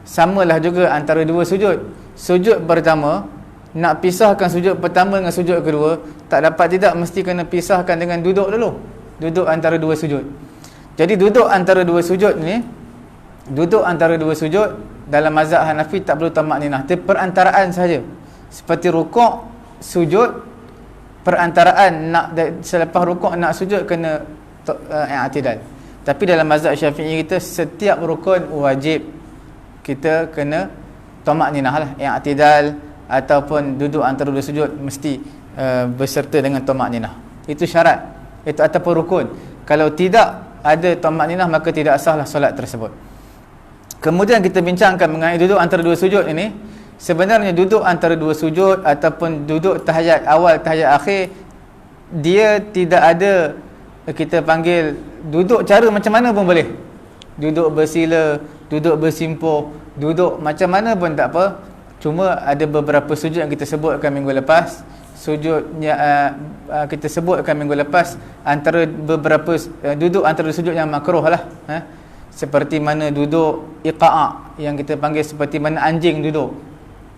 Samalah juga antara dua sujud. Sujud pertama, nak pisahkan sujud pertama dengan sujud kedua, tak dapat tidak, mesti kena pisahkan dengan duduk dulu. Duduk antara dua sujud. Jadi duduk antara dua sujud ni, duduk antara dua sujud dalam mazhab Hanafi tak perlu tamak-ninah. Itu perantaraan saja. Seperti rukuk, sujud, perantaraan nak selepas rukuk nak sujud kena i'tidal. Tapi dalam mazhab Syafi'i kita, setiap rukun wajib kita kena tamak-ninah lah, i'tidal ataupun duduk antara dua sujud mesti berserta dengan tamak-ninah. Itu syarat, itu ataupun rukun. Kalau tidak ada tamak-ninah maka tidak sahlah solat tersebut. Kemudian kita bincangkan mengenai duduk antara dua sujud ini. Sebenarnya duduk antara dua sujud ataupun duduk tahiyat awal, tahiyat akhir, dia tidak ada kita panggil duduk cara macam mana pun boleh. Duduk bersila, duduk bersimpuh, duduk macam mana pun tak apa. Cuma ada beberapa sujud yang kita sebutkan minggu lepas. Sujudnya kita sebutkan minggu lepas, antara beberapa duduk antara sujud yang makruh lah, seperti mana duduk iqa'a, yang kita panggil seperti mana anjing duduk,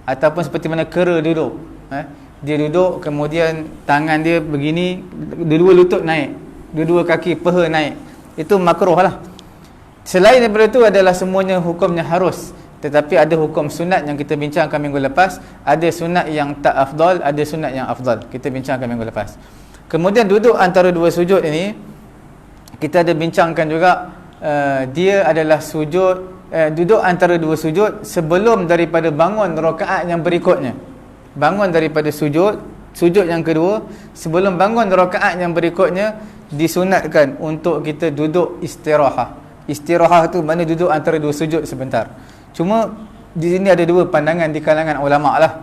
ataupun seperti mana kera duduk. Dia duduk, kemudian tangan dia begini, dua-dua lutut naik, dua-dua kaki paha naik. Itu makruh lah. Selain daripada itu adalah semuanya hukumnya harus. Tetapi ada hukum sunat yang kita bincangkan minggu lepas. Ada sunat yang tak afdal, ada sunat yang afdal. Kita bincangkan minggu lepas. Kemudian duduk antara dua sujud ini, kita ada bincangkan juga, dia adalah sujud, duduk antara dua sujud sebelum daripada bangun rakaat yang berikutnya. Bangun daripada sujud yang kedua, sebelum bangun rakaat yang berikutnya, disunatkan untuk kita duduk istirahah. Istirahah tu mana duduk antara dua sujud sebentar. Cuma di sini ada dua pandangan di kalangan ulama lah.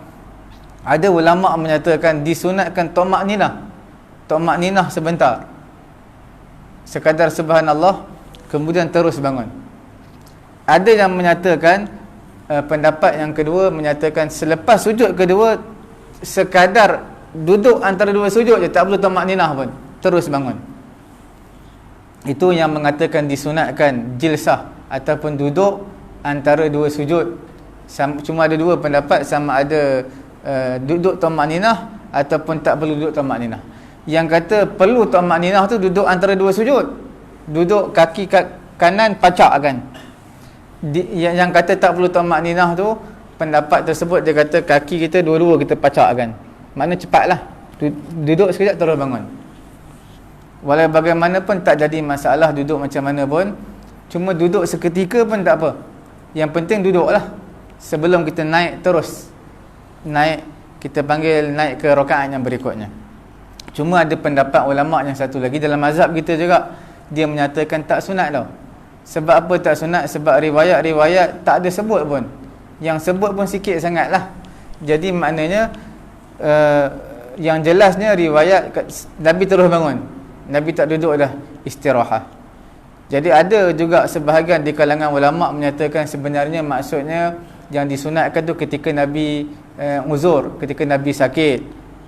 Ada ulama menyatakan disunatkan tamak-ninah. Tamak-ninah sebentar, sekadar subhanallah, kemudian terus bangun. Ada yang menyatakan pendapat yang kedua, menyatakan selepas sujud kedua sekadar duduk antara dua sujud je, tak perlu tamak-ninah pun, terus bangun. Itu yang mengatakan disunatkan jilsah ataupun duduk antara dua sujud. Cuma ada dua pendapat, sama ada duduk tamak-ninah ataupun tak perlu duduk tamak-ninah. Yang kata perlu tamak-ninah tu duduk antara dua sujud, duduk kaki kanan pacak kan. Yang kata tak perlu tamak-ninah tu, pendapat tersebut dia kata kaki kita dua-dua kita pacak kan. Maknanya cepatlah, duduk sekejap terus bangun. Walau bagaimanapun tak jadi masalah duduk macam mana pun. Cuma duduk seketika pun tak apa. Yang penting duduklah. Sebelum kita naik terus, naik, kita panggil naik ke rakaat yang berikutnya. Cuma ada pendapat ulama yang satu lagi dalam mazhab kita juga, dia menyatakan tak sunat tau. Sebab apa tak sunat? Sebab riwayat-riwayat tak ada sebut pun. Yang sebut pun sikit sangat lah. Jadi maknanya yang jelasnya riwayat Nabi terus bangun, Nabi tak duduk dah, istirahat. Jadi ada juga sebahagian di kalangan ulama menyatakan sebenarnya maksudnya yang disunatkan tu ketika Nabi uzur, ketika Nabi sakit,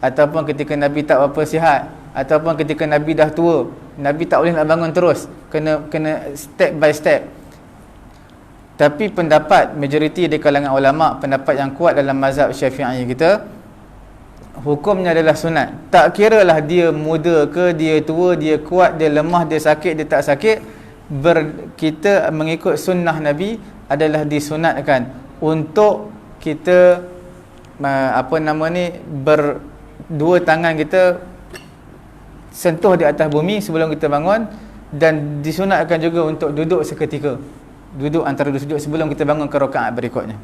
ataupun ketika Nabi tak apa sihat, ataupun ketika Nabi dah tua, Nabi tak boleh nak bangun terus, kena step by step. Tapi pendapat majoriti di kalangan ulama, pendapat yang kuat dalam mazhab Syafi'i kita, hukumnya adalah sunat. Tak kiralah dia muda ke, dia tua, dia kuat, dia lemah, dia sakit, dia tak sakit, kita mengikut sunnah Nabi adalah disunatkan untuk kita berdua tangan kita sentuh di atas bumi sebelum kita bangun, dan disunatkan juga untuk duduk seketika, duduk antara dua sujud sebelum kita bangun ke rakaat berikutnya.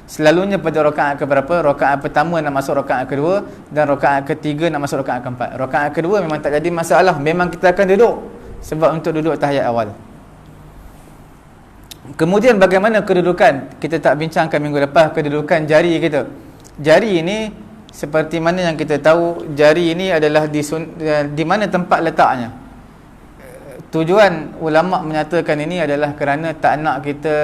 Selalunya pada rakaat keberapa? Rakaat pertama nak masuk rakaat kedua, dan rakaat ketiga nak masuk rakaat keempat. Rakaat kedua memang tak jadi masalah, memang kita akan duduk sebab untuk duduk tahiyat awal. Kemudian bagaimana kedudukan? Kita tak bincangkan minggu lepas kedudukan jari kita. Jari ini seperti mana yang kita tahu, jari ini adalah di mana tempat letaknya. Tujuan ulama menyatakan ini adalah kerana tak nak kita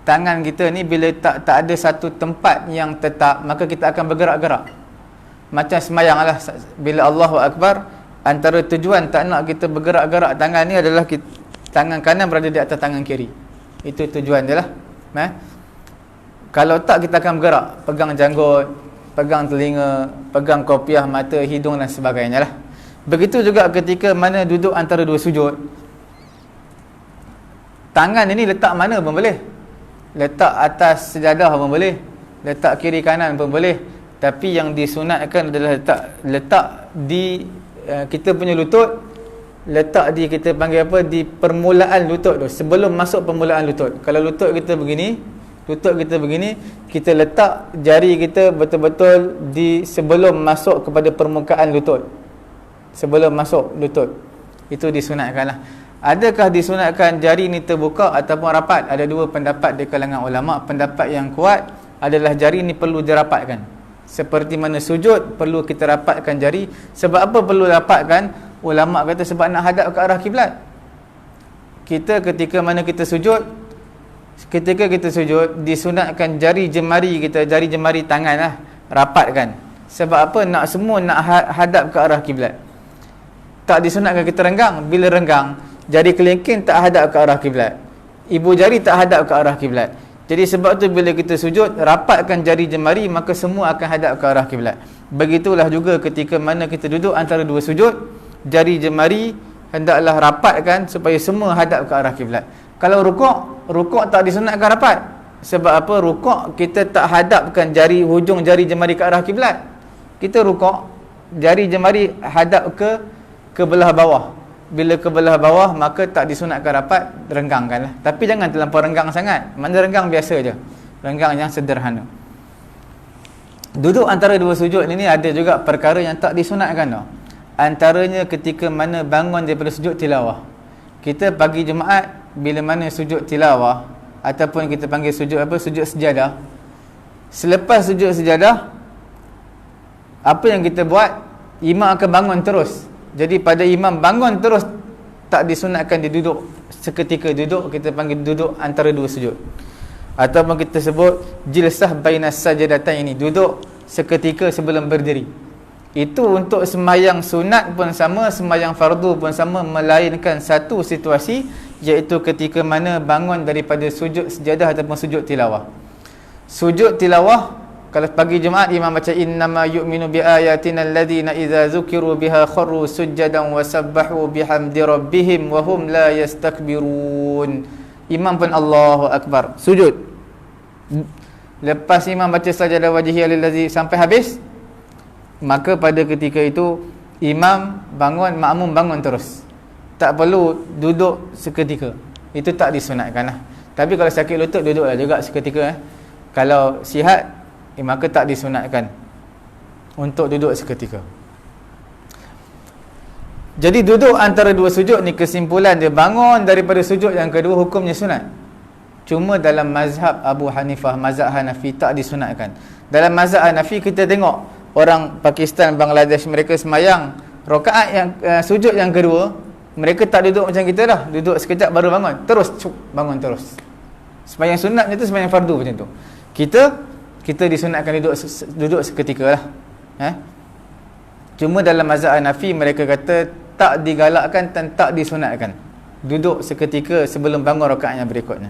tangan kita ni bila tak ada satu tempat yang tetap, maka kita akan bergerak-gerak. Macam semayang lah, bila Allahu Akbar, antara tujuan tak nak kita bergerak-gerak tangan ni adalah tangan kanan berada di atas tangan kiri. Itu tujuan dia lah. Kalau tak, kita akan bergerak, pegang janggut, pegang telinga, pegang kopiah, mata, hidung dan sebagainya lah. Begitu juga ketika mana duduk antara dua sujud, tangan ini letak mana pun boleh, letak atas sejadah pun boleh, letak kiri kanan pun boleh. Tapi yang disunatkan adalah letak di kita punya lutut, letak di, kita panggil apa, di permulaan lutut tu, sebelum masuk permulaan lutut. Kalau lutut kita begini, kita letak jari kita betul-betul di sebelum masuk kepada permukaan lutut, sebelum masuk lutut. Itu disunatkan lah. Adakah disunatkan jari ni terbuka ataupun rapat? Ada dua pendapat di kalangan ulama'. Pendapat yang kuat adalah jari ni perlu dirapatkan. Seperti mana sujud perlu kita rapatkan jari. Sebab apa perlu rapatkan? Ulama' kata sebab nak hadap ke arah kiblat. Kita ketika mana kita sujud, disunatkan jari jemari kita, jari jemari tangan lah, rapatkan. Sebab apa? Nak semua nak hadap ke arah kiblat. Tak disunatkan kita renggang. Bila renggang, jari kelingking tak hadap ke arah kiblat, ibu jari tak hadap ke arah kiblat. Jadi sebab tu bila kita sujud, rapatkan jari jemari, maka semua akan hadap ke arah kiblat. Begitulah juga ketika mana kita duduk antara dua sujud, jari jemari hendaklah rapatkan supaya semua hadap ke arah kiblat. Kalau rukuk tak disunatkan rapat. Sebab apa? Rukuk kita tak hadapkan hujung jari jemari ke arah kiblat. Kita rukuk, jari jemari hadap ke belah bawah. Bila ke belah bawah, maka tak disunatkan rapat, renggangkanlah. Tapi jangan terlampau renggang sangat. Mana renggang biasa je, renggang yang sederhana. Duduk antara dua sujud ini ada juga perkara yang tak disunatkan tau. Antaranya ketika mana bangun daripada sujud tilawah. Kita pagi Jumaat, bila mana sujud tilawah, ataupun kita panggil sujud apa, sujud sejadah. Selepas sujud sejadah, apa yang kita buat? Imam akan bangun terus. Jadi pada imam bangun terus, tak disunatkan dia duduk seketika. Duduk, kita panggil duduk antara dua sujud. Ataupun kita sebut jilsah bainas sajadatain ini, duduk seketika sebelum berdiri. Itu untuk sembahyang sunat pun sama, sembahyang fardu pun sama, melainkan satu situasi, iaitu ketika mana bangun daripada sujud sejadah ataupun sujud tilawah. Sujud tilawah, kalau pagi Jumaat imam baca innama yu'minu bi ayatina alladhina idza zukiru biha kharru sujjadan wa sabbahu bihamdi rabbihim wa hum la yastakbirun. Imam pun Allahu akbar, sujud. Lepas imam baca sajadah wajhi lillazi sampai habis, maka pada ketika itu imam bangun, makmum bangun terus. Tak perlu duduk seketika. Itu tak disunatkan lah. Tapi kalau sakit lutut, duduklah juga seketika. Kalau sihat, maka tak disunatkan untuk duduk seketika. Jadi duduk antara dua sujud ni, kesimpulan dia, bangun daripada sujud yang kedua hukumnya sunat. Cuma dalam mazhab Abu Hanifah, mazhab Hanafi, tak disunatkan. Dalam mazhab Hanafi kita tengok orang Pakistan, Bangladesh, mereka semayang rakaat yang sujud yang kedua, mereka tak duduk macam kita dah, duduk sekejap baru bangun, terus bangun terus. Semayang sunatnya tu semayang fardu macam tu. Kita disunatkan duduk seketika lah. Cuma dalam mazhab Hanafi mereka kata tak digalakkan dan tak disunatkan duduk seketika sebelum bangun rakaat yang berikutnya.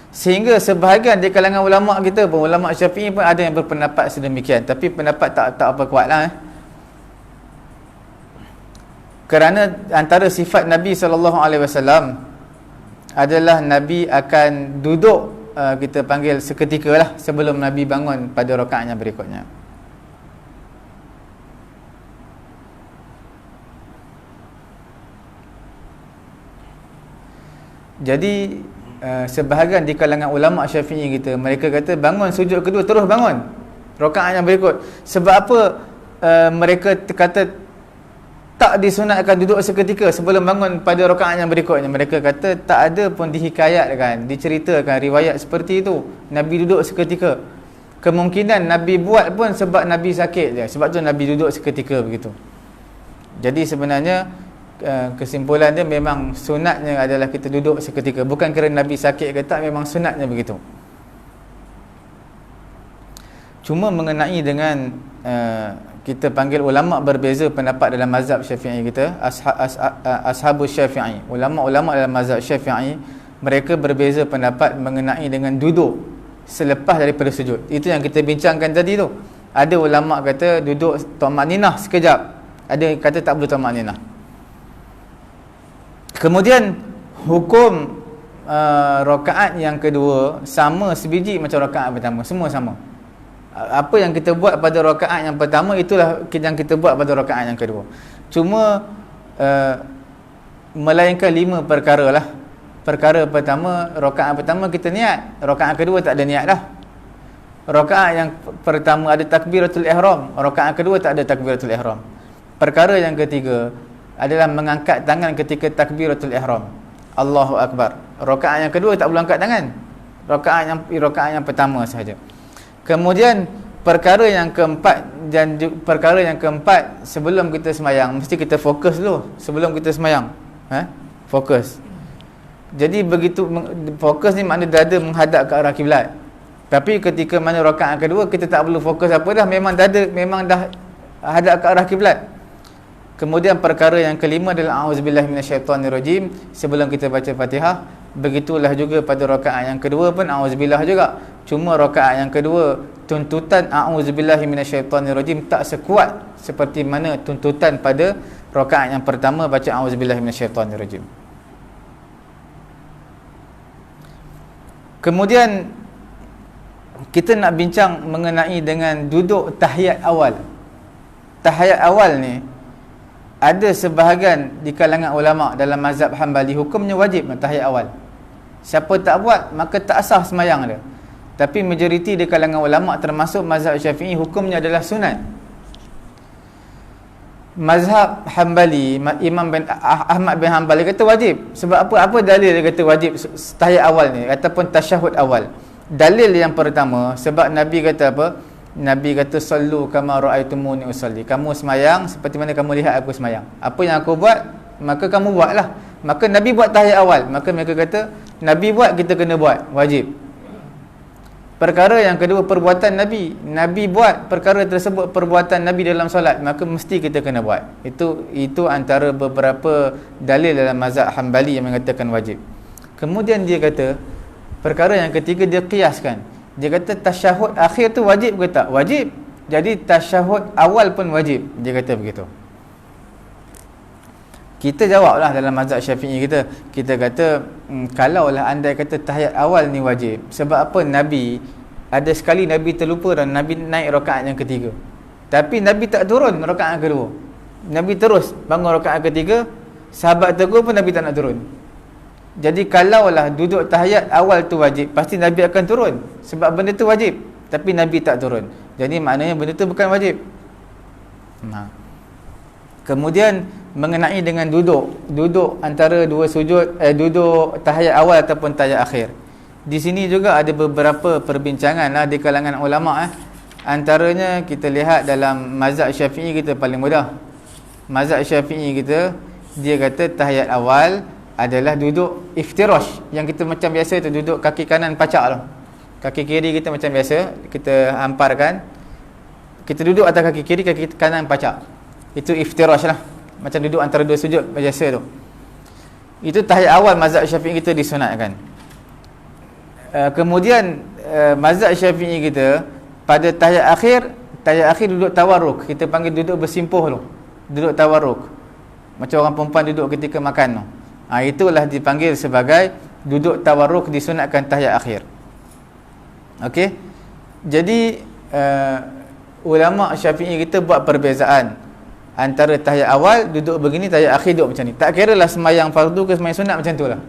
Sehingga sebahagian di kalangan ulama kita pun, ulama Syafi'i pun ada yang berpendapat sedemikian. Tapi pendapat tak apa kuat lah. Kerana antara sifat Nabi SAW adalah Nabi akan duduk, kita panggil seketika lah, sebelum Nabi bangun pada rakaat yang berikutnya. Jadi sebahagian di kalangan ulama Syafi'i kita, mereka kata bangun sujud kedua terus bangun rakaat yang berikut. Sebab apa mereka kata tak disunatkan duduk seketika sebelum bangun pada rakaat yang berikutnya? Mereka kata tak ada pun dihikayatkan, diceritakan riwayat seperti itu, Nabi duduk seketika. Kemungkinan Nabi buat pun sebab Nabi sakit je, sebab tu Nabi duduk seketika begitu. Jadi sebenarnya kesimpulan dia memang sunatnya adalah kita duduk seketika. Bukan kerana Nabi sakit ke tak, memang sunatnya begitu. Cuma mengenai dengan kita panggil ulama berbeza pendapat dalam mazhab Syafi'i kita, ashabus Syafi'i, ulama-ulama dalam mazhab Syafi'i, Mereka berbeza pendapat mengenai dengan duduk selepas daripada sujud. Itu yang kita bincangkan tadi tu. Ada ulama kata duduk tumakninah sekejap, ada kata tak perlu tumakninah. Kemudian hukum rakaat yang kedua sama sebiji macam rakaat pertama, semua sama. Apa yang kita buat pada rakaat yang pertama, itulah yang kita buat pada rakaat yang kedua. Cuma melainkan 5 perkara lah. Perkara pertama, rakaat pertama kita niat, rakaat kedua tak ada niat dah. Rakaat yang pertama ada takbiratul ihram, rakaat kedua tak ada takbiratul ihram. Perkara yang ketiga adalah mengangkat tangan ketika takbiratul ihram, Allahu Akbar. Rakaat yang kedua tak perlu angkat tangan, rakaat yang pertama sahaja. Kemudian perkara yang keempat, dan perkara yang keempat, sebelum kita semayang mesti kita fokus dulu. Sebelum kita semayang, fokus. Jadi begitu fokus ni makna dada menghadap ke arah kiblat. Tapi ketika mana rakaat kedua, kita tak perlu fokus apa dah, memang dada memang dah hadap ke arah kiblat. Kemudian perkara yang kelima adalah auzubillahi minasyaitonirrajim sebelum kita baca Fatihah. Begitulah juga pada rakaat yang kedua pun auzubillah juga. Cuma rakaat yang kedua tuntutan auzubillahi minasyaitonirrajim tak sekuat seperti mana tuntutan pada rakaat yang pertama baca auzubillahi minasyaitonirrajim. Kemudian kita nak bincang mengenai dengan duduk tahiyat awal. Tahiyat awal ni ada sebahagian di kalangan ulama dalam mazhab Hambali hukumnya wajib tahiyat awal. Siapa tak buat maka tak sah sembahyang dia. Tapi majoriti di kalangan ulama termasuk mazhab Syafi'i hukumnya adalah sunat. Mazhab Hambali, Imam Ahmad bin Hanbal kata wajib. Sebab apa? Apa dalil dia kata wajib tahiyat awal ni ataupun tasyahud awal? Dalil yang pertama, sebab Nabi kata apa? Nabi kata sallu kama raaitumuni usalli. Kamu semayang seperti mana kamu lihat aku semayang. Apa yang aku buat, maka kamu buatlah. Maka Nabi buat tahiyat awal, maka mereka kata Nabi buat, kita kena buat, wajib. Perkara yang kedua, perbuatan Nabi. Nabi buat perkara tersebut, perbuatan Nabi dalam solat, maka mesti kita kena buat. Itu antara beberapa dalil dalam mazhab Hambali yang mengatakan wajib. Kemudian dia kata perkara yang ketiga, dia qiyaskan. Dia kata tasyahud akhir tu wajib ke tak? Wajib. Jadi tasyahud awal pun wajib. Dia kata begitu. Kita jawablah dalam mazhab Syafi'i kita kata kalaulah andai kata tahiyat awal ni wajib, sebab apa? Nabi ada sekali Nabi terlupa dan Nabi naik rakaat yang ketiga. Tapi Nabi tak turun rakaat yang kedua. Nabi terus bangun rakaat ketiga, sahabat tegur pun Nabi tak nak turun. Jadi kalaulah duduk tahiyat awal tu wajib, pasti Nabi akan turun sebab benda tu wajib. Tapi Nabi tak turun. Jadi maknanya benda tu bukan wajib. Kemudian mengenai dengan duduk antara dua sujud, duduk tahiyat awal ataupun tahiyat akhir. Di sini juga ada beberapa perbincangan lah di kalangan ulama. Antaranya kita lihat dalam mazhab Syafi'i kita paling mudah. Mazhab Syafi'i kita, dia kata tahiyat awal adalah duduk iftirash, yang kita macam biasa tu, duduk kaki kanan pacak tu. Kaki kiri kita macam biasa, kita hamparkan. Kita duduk atas kaki kiri, kaki kanan pacak. Itu iftirash lah. Macam duduk antara dua sujud biasa tu. Itu tahiyat awal mazhab Syafi'i kita disunatkan. Kemudian mazhab Syafi'i kita pada tahiyat akhir duduk tawarruk. Kita panggil duduk bersimpuh tu. Duduk tawarruk. Macam orang perempuan duduk ketika makan tu. Itulah dipanggil sebagai duduk tawarruk, disunatkan tahiyat akhir. Okey. Jadi ulama Syafi'i kita buat perbezaan antara tahiyat awal duduk begini, tahiyat akhir duduk macam ni. Tak kira lah sembahyang fardu ke sembahyang sunat, macam tu lah.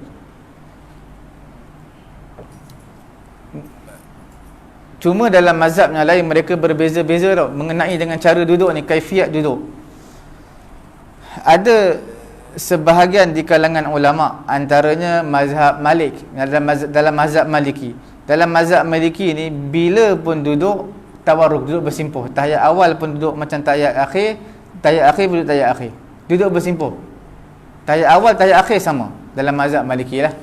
Cuma dalam mazhab yang lain mereka berbeza-beza tau mengenai dengan cara duduk ni, kaifiat duduk. Ada sebahagian di kalangan ulama, antaranya mazhab Malik, dalam mazhab Maliki. Dalam mazhab Maliki ni bila pun duduk tawarruk, duduk bersimpuh. Tahiyat awal pun duduk macam tahiyat akhir, tahiyat akhir pun duduk tahiyat akhir. Duduk bersimpuh. Tahiyat awal, tahiyat akhir sama dalam mazhab Maliki lah.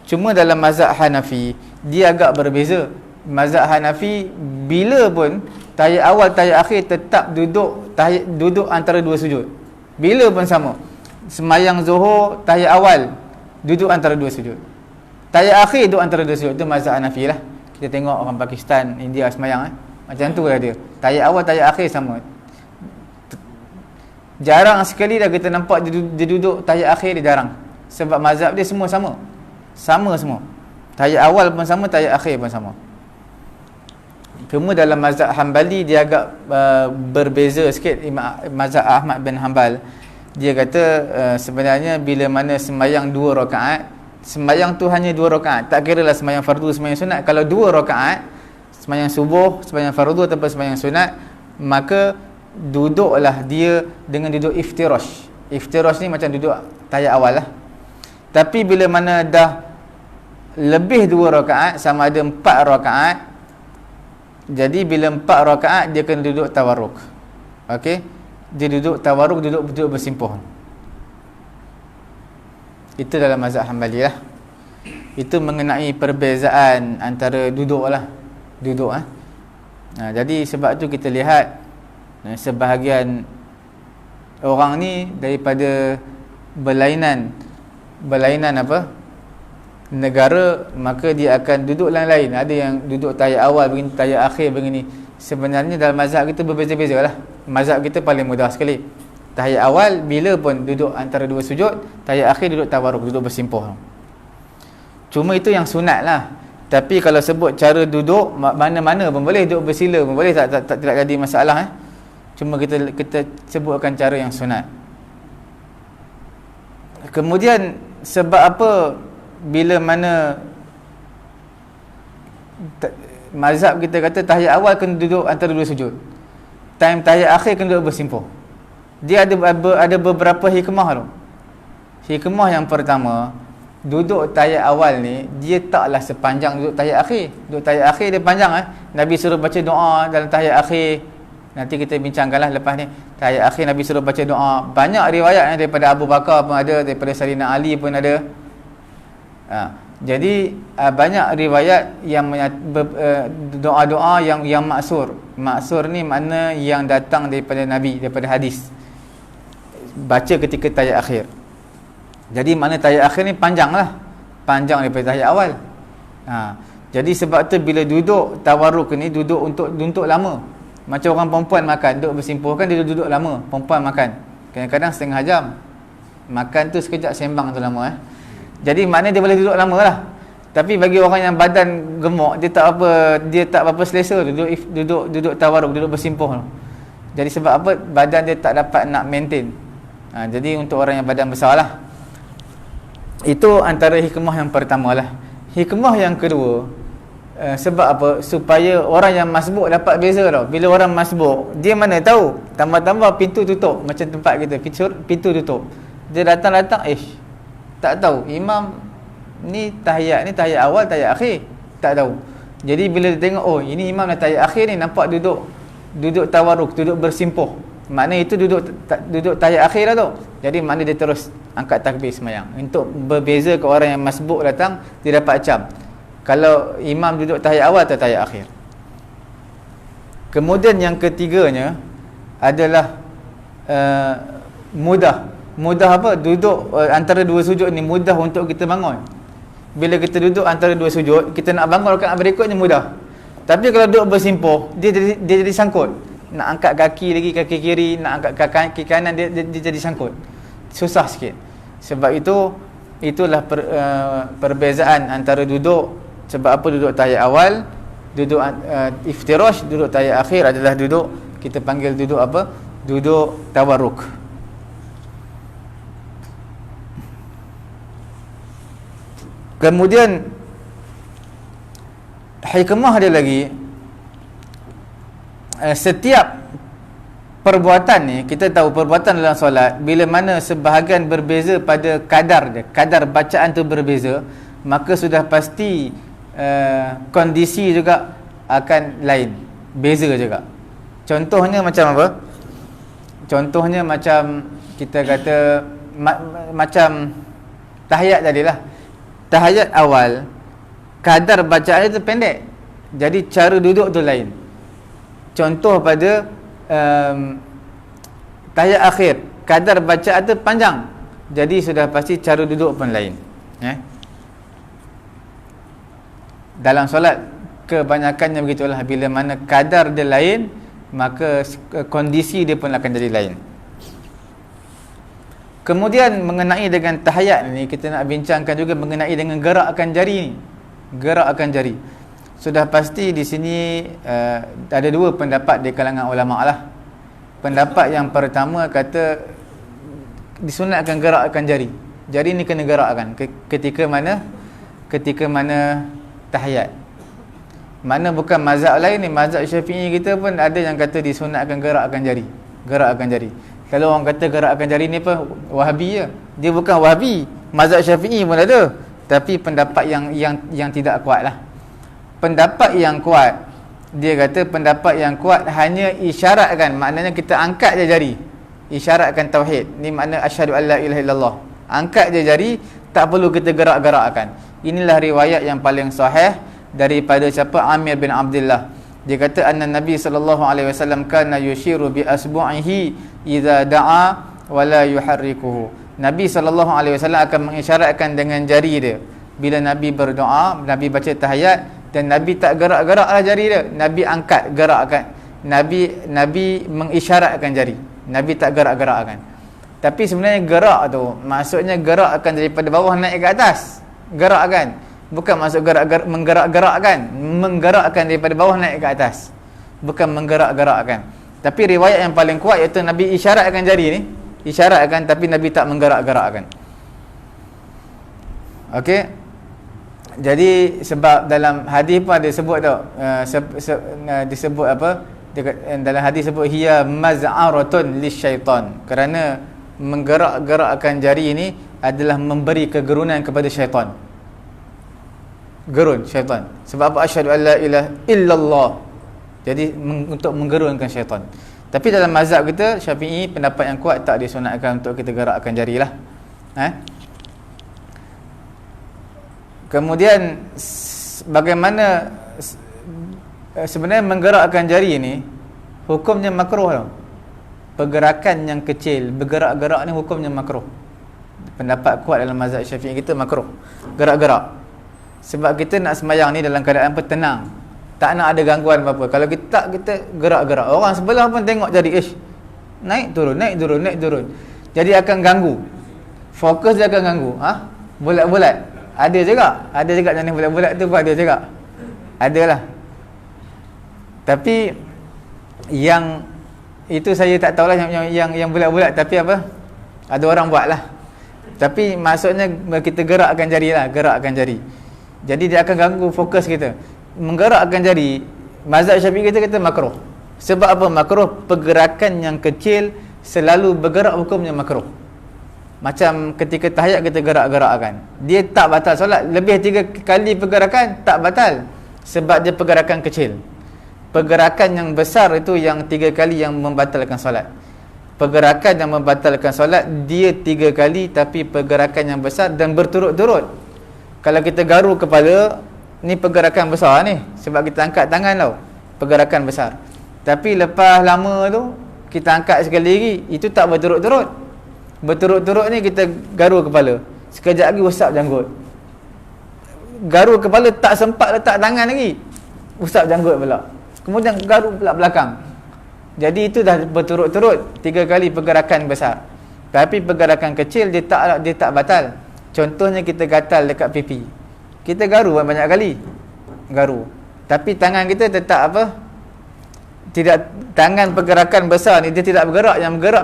Cuma dalam mazhab Hanafi dia agak berbeza. Mazhab Hanafi bila pun tahiyat awal, tahiyat akhir tetap duduk antara dua sujud. Bila pun sama. Semayang Zuhur tahiyat awal duduk antara dua sujud. Tahiyat akhir duduk antara dua sujud. Itu mazhab Hanafi lah. Kita tengok orang Pakistan, India semayang macam tu lah dia. Tahiyat awal, tahiyat akhir sama. Jarang sekali dah kita nampak dia duduk tahiyat akhir, dia jarang. Sebab mazhab dia semua sama. Sama semua. Tahiyat awal pun sama, tahiyat akhir pun sama. Cuma dalam mazhab Hanbali dia agak berbeza sikit. Mazhab Ahmad bin Hanbal, dia kata sebenarnya bila mana sembahyang 2 rakaat, sembahyang tu hanya 2 rakaat, tak kira lah sembahyang fardu, sembahyang sunat. Kalau 2 rakaat, sembahyang subuh, sembahyang fardu ataupun sembahyang sunat, maka duduklah dia dengan duduk iftirash. Iftirash ni macam duduk tahiyat awal lah. Tapi bila mana dah lebih 2 rakaat, sama ada 4 rakaat, jadi bila 4 rakaat dia kena duduk tawarruk. Okey, dia duduk tawarruk, duduk bersimpuh. Itu dalam mazhab Hanbali lah. Itu mengenai perbezaan antara duduk lah. Duduk jadi sebab tu kita lihat sebahagian orang ni daripada berlainan negara, maka dia akan duduk lain-lain. Ada yang duduk tahiyat awal begini, tahiyat akhir begini. Sebenarnya dalam mazhab kita berbeza-beza lah. Mazhab kita paling mudah sekali. Tahiyat awal bila pun duduk antara 2 sujud, tahiyat akhir duduk tawarruk, duduk bersimpuh. Cuma itu yang sunat lah. Tapi kalau sebut cara duduk, mana-mana pun boleh, duduk bersila pun boleh, tidak jadi masalah. Cuma kita sebutkan cara yang sunat. Kemudian sebab apa bila mana mazhab kita kata tahiyat awal kena duduk antara 2 sujud, time tahiyat akhir kena duduk bersimpuh? Dia ada beberapa hikmah tu. Hikmah yang pertama, duduk tahiyat awal ni dia taklah sepanjang duduk tahiyat akhir. Duduk tahiyat akhir dia panjang. Nabi suruh baca doa dalam tahiyat akhir. Nanti kita bincangkanlah lepas ni. Tahiyat akhir Nabi suruh baca doa. Banyak riwayat daripada Abu Bakar pun ada, daripada Sayyidina Ali pun ada. Jadi banyak riwayat yang doa-doa yang maksur. Maksur ni makna yang datang daripada Nabi, daripada hadis, baca ketika tahiyat akhir. Jadi makna tahiyat akhir ni panjang lah, panjang daripada tahiyat awal. Jadi sebab tu bila duduk tawarruk ni, duduk untuk lama. Macam orang perempuan makan, duduk bersimpuh kan, dia duduk lama. Perempuan makan kadang-kadang setengah jam. Makan tu sekejap, sembang tu lama. Jadi maknanya dia boleh duduk lama lah. Tapi bagi orang yang badan gemuk, dia tak apa selesa duduk tawarruk, duduk bersimpuh. Jadi sebab apa? Badan dia tak dapat nak maintain. Jadi untuk orang yang badan besar lah. Itu antara hikmah yang pertama lah. Hikmah yang kedua, sebab apa? Supaya orang yang masbuk dapat beza tau. Bila orang masbuk, dia mana tahu, tambah-tambah pintu tutup. Macam tempat kita, pintu tutup. Dia datang-datang, tak tahu imam ni tahiyat awal, tahiyat akhir, tak tahu. Jadi bila dia tengok, oh ini imam dah tahiyat akhir ni, nampak duduk tawarruk, duduk bersimpuh, makna itu duduk tahiyat akhir lah tu. Jadi makna dia terus angkat takbir semayang. Untuk berbeza ke orang yang masbuk datang, dia dapat acam kalau imam duduk tahiyat awal atau tahiyat akhir. Kemudian yang ketiganya adalah mudah apa? Duduk antara 2 sujud ni mudah untuk kita bangun. Bila kita duduk antara 2 sujud, kita nak bangun rakaat berikutnya mudah. Tapi kalau duduk bersimpuh, dia jadi sangkut. Nak angkat kaki lagi, kaki kiri, nak angkat kaki kanan, dia jadi sangkut. Susah sikit. Sebab itulah perbezaan antara duduk. Sebab apa duduk tahiyat awal, duduk iftirash, duduk tahiyat akhir adalah duduk, kita panggil duduk apa? Duduk tawarruk. Kemudian hikmah dia lagi, setiap perbuatan ni, kita tahu perbuatan dalam solat, bila mana sebahagian berbeza pada kadar dia, kadar bacaan tu berbeza, maka sudah pasti kondisi juga akan lain, beza juga. Contohnya macam apa? Contohnya macam kita kata macam tahiyat tadilah. Tahiyat awal kadar bacaan itu pendek, jadi cara duduk tu lain. Contoh pada tahiyat akhir, kadar bacaan tu panjang, jadi sudah pasti cara duduk pun lain. Dalam solat kebanyakannya begitulah, bila mana kadar dia lain, maka kondisi dia pun akan jadi lain. Kemudian mengenai dengan tahiyat ni, kita nak bincangkan juga mengenai dengan gerakkan jari ni. Gerakkan jari. Sudah pasti di sini ada dua pendapat di kalangan ulama lah. Pendapat yang pertama kata disunatkan gerakkan jari. Jari ni kena gerakkan ketika mana tahiyat. Mana bukan mazhab lain ni, mazhab Syafi'i kita pun ada yang kata disunatkan gerakkan jari. Gerakkan jari. Kalau orang kata gerakkan jari ni apa? Wahabi je. Dia bukan Wahabi. Mazhab Syafi'i pun ada. Tapi pendapat yang tidak kuat lah. Pendapat yang kuat, dia kata pendapat yang kuat hanya isyaratkan, maknanya kita angkat je jari. Isyaratkan tauhid. Ni makna asyhadu an la ilaha illallah. Angkat je jari, tak perlu kita gerak-gerakkan. Inilah riwayat yang paling sahih daripada siapa? Amir bin Abdullah. Dia kata anna Nabi sallallahu alaihi wasallam kana yushiru bi asbu'ihi idza da'a wa la yuharrikuhu. Nabi sallallahu alaihi wasallam akan mengisyaratkan dengan jari dia bila Nabi berdoa, Nabi baca tahiyat, dan Nabi tak gerak-geraklah jari dia. Nabi angkat, gerakkan. Nabi mengisyaratkan jari. Nabi tak gerak-gerakkan. Tapi sebenarnya gerak tu maksudnya gerak akan daripada bawah naik ke atas. Gerakkan. Bukan maksud menggerak-gerakkan. Menggerakkan daripada bawah naik ke atas. Bukan menggerak-gerakkan. Tapi riwayat yang paling kuat iaitu Nabi isyaratkan jari ni. Isyaratkan tapi Nabi tak menggerak-gerakkan. Okey. Jadi sebab dalam hadis pun ada sebut tau. Disebut apa? Dalam hadis sebut hiya maz'aratun lisyaitan. Kerana menggerak-gerakkan jari ini adalah memberi kegerunan kepada syaitan. Gerun syaitan. Sebab apa? Asyhadu an la ilaha illallah. Jadi untuk menggerunkan syaitan. Tapi dalam mazhab kita Syafi'i, pendapat yang kuat tak disunatkan untuk kita gerakkan jarilah. Kemudian bagaimana sebenarnya menggerakkan jari ni hukumnya makruh tau. Pergerakan yang kecil, bergerak-gerak ni hukumnya makruh. Pendapat kuat dalam mazhab Syafi'i kita makruh. Gerak-gerak. Sebab kita nak sembahyang ni dalam keadaan tenang. Tak nak ada gangguan apa-apa. Kalau kita gerak-gerak, orang sebelah pun tengok jadi naik turun. Jadi akan ganggu. Fokus dia akan ganggu. Bulat-bulat. Ada juga jenis bulat-bulat tu pun ada juga. Adalah. Tapi yang itu saya tak tahulah yang bulat-bulat, tapi apa? Ada orang buat lah. Tapi maksudnya kita gerakkan jari lah, gerakkan jari. Jadi dia akan ganggu fokus kita. Menggerakkan jari, mazhab Syafi'i kita makruh. Sebab apa makruh? Pergerakan yang kecil selalu bergerak hukumnya makruh. Macam ketika tahiyat kita gerak-gerakkan, dia tak batal solat. Lebih 3 kali pergerakan tak batal, sebab dia pergerakan kecil. Pergerakan yang besar itu yang 3 kali yang membatalkan solat. Pergerakan yang membatalkan solat dia 3 kali, tapi pergerakan yang besar dan berturut-turut. Kalau kita garu kepala, ni pergerakan besar ni, sebab kita angkat tangan tau, pergerakan besar. Tapi lepas lama tu kita angkat sekali lagi, itu tak berturut-turut. Berturut-turut ni kita garu kepala, sekejap lagi usap janggut. Garu kepala tak sempat letak tangan lagi, usap janggut pula. Kemudian garu pula belakang. Jadi itu dah berturut-turut 3 kali pergerakan besar. Tapi pergerakan kecil dia tak batal. Contohnya kita gatal dekat pipi, kita garu banyak kali, garu. Tapi tangan kita tetap apa? Tidak, tangan pergerakan besar ni dia tidak bergerak. Yang bergerak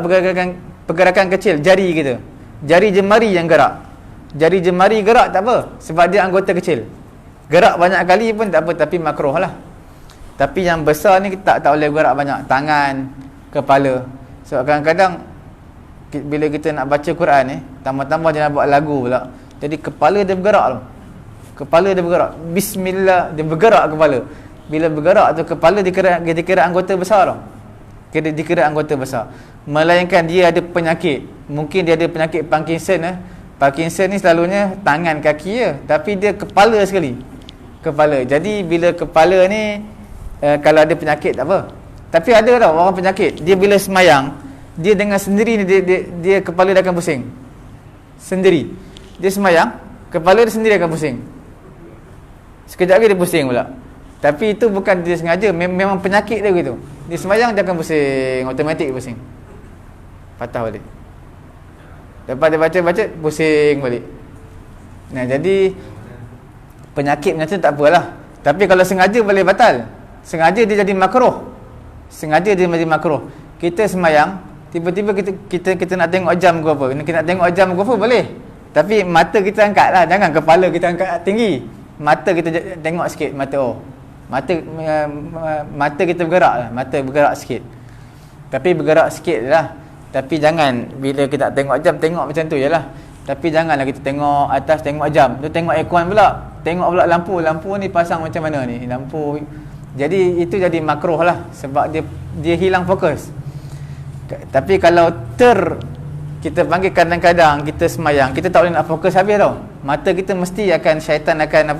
pergerakan kecil, jari kita. Jari jemari yang gerak. Jari jemari gerak tak apa, sebab dia anggota kecil. Gerak banyak kali pun tak apa, tapi makruh lah. Tapi yang besar ni tak boleh gerak banyak. Tangan, kepala. Sebab kadang-kadang bila kita nak baca Quran ni, tambah-tambah dia nak buat lagu pula, jadi kepala dia bergerak tu. Kepala dia bergerak, bismillah, dia bergerak kepala. Bila bergerak tu kepala dikira anggota besar tu. Dikira anggota besar. Melainkan dia ada penyakit. Mungkin dia ada penyakit Parkinson. Parkinson ni selalunya tangan kaki je, tapi dia kepala sekali. Kepala. Jadi bila kepala ni kalau ada penyakit tak apa. Tapi ada tau orang penyakit, dia bila semayang, dia dengan sendiri ni dia kepala dia akan pusing. Sendiri. Dia semayang, kepala dia sendiri akan pusing. Sekejap lagi dia pusing pula. Tapi itu bukan dia sengaja, memang penyakit dia gitu. Dia sembahyang dia akan pusing, automatik pusing. Patah balik. Lepas dia baca pusing balik. Nah, jadi penyakit macam tu tak apalah. Tapi kalau sengaja boleh batal. Sengaja dia jadi makruh. Sengaja dia jadi makruh. Kita sembahyang, tiba-tiba kita nak tengok jam ke apa. Kita nak tengok jam ke apa boleh. Tapi mata kita angkatlah, jangan kepala kita angkat tinggi. Mata kita tengok sikit mata mata kita bergeraklah, mata bergerak sikit. Tapi bergerak sikit lah. Tapi jangan bila kita tengok jam tengok macam tu jelah. Tapi janganlah kita tengok atas tengok jam. Tu tengok aircon pula. Tengok pula lampu ni pasang macam mana ni lampu. Jadi itu jadi makruh lah sebab dia hilang fokus. Tapi kalau kita panggil kadang-kadang kita semayang, kita tak boleh nak fokus habis tau. Mata kita mesti akan syaitan akan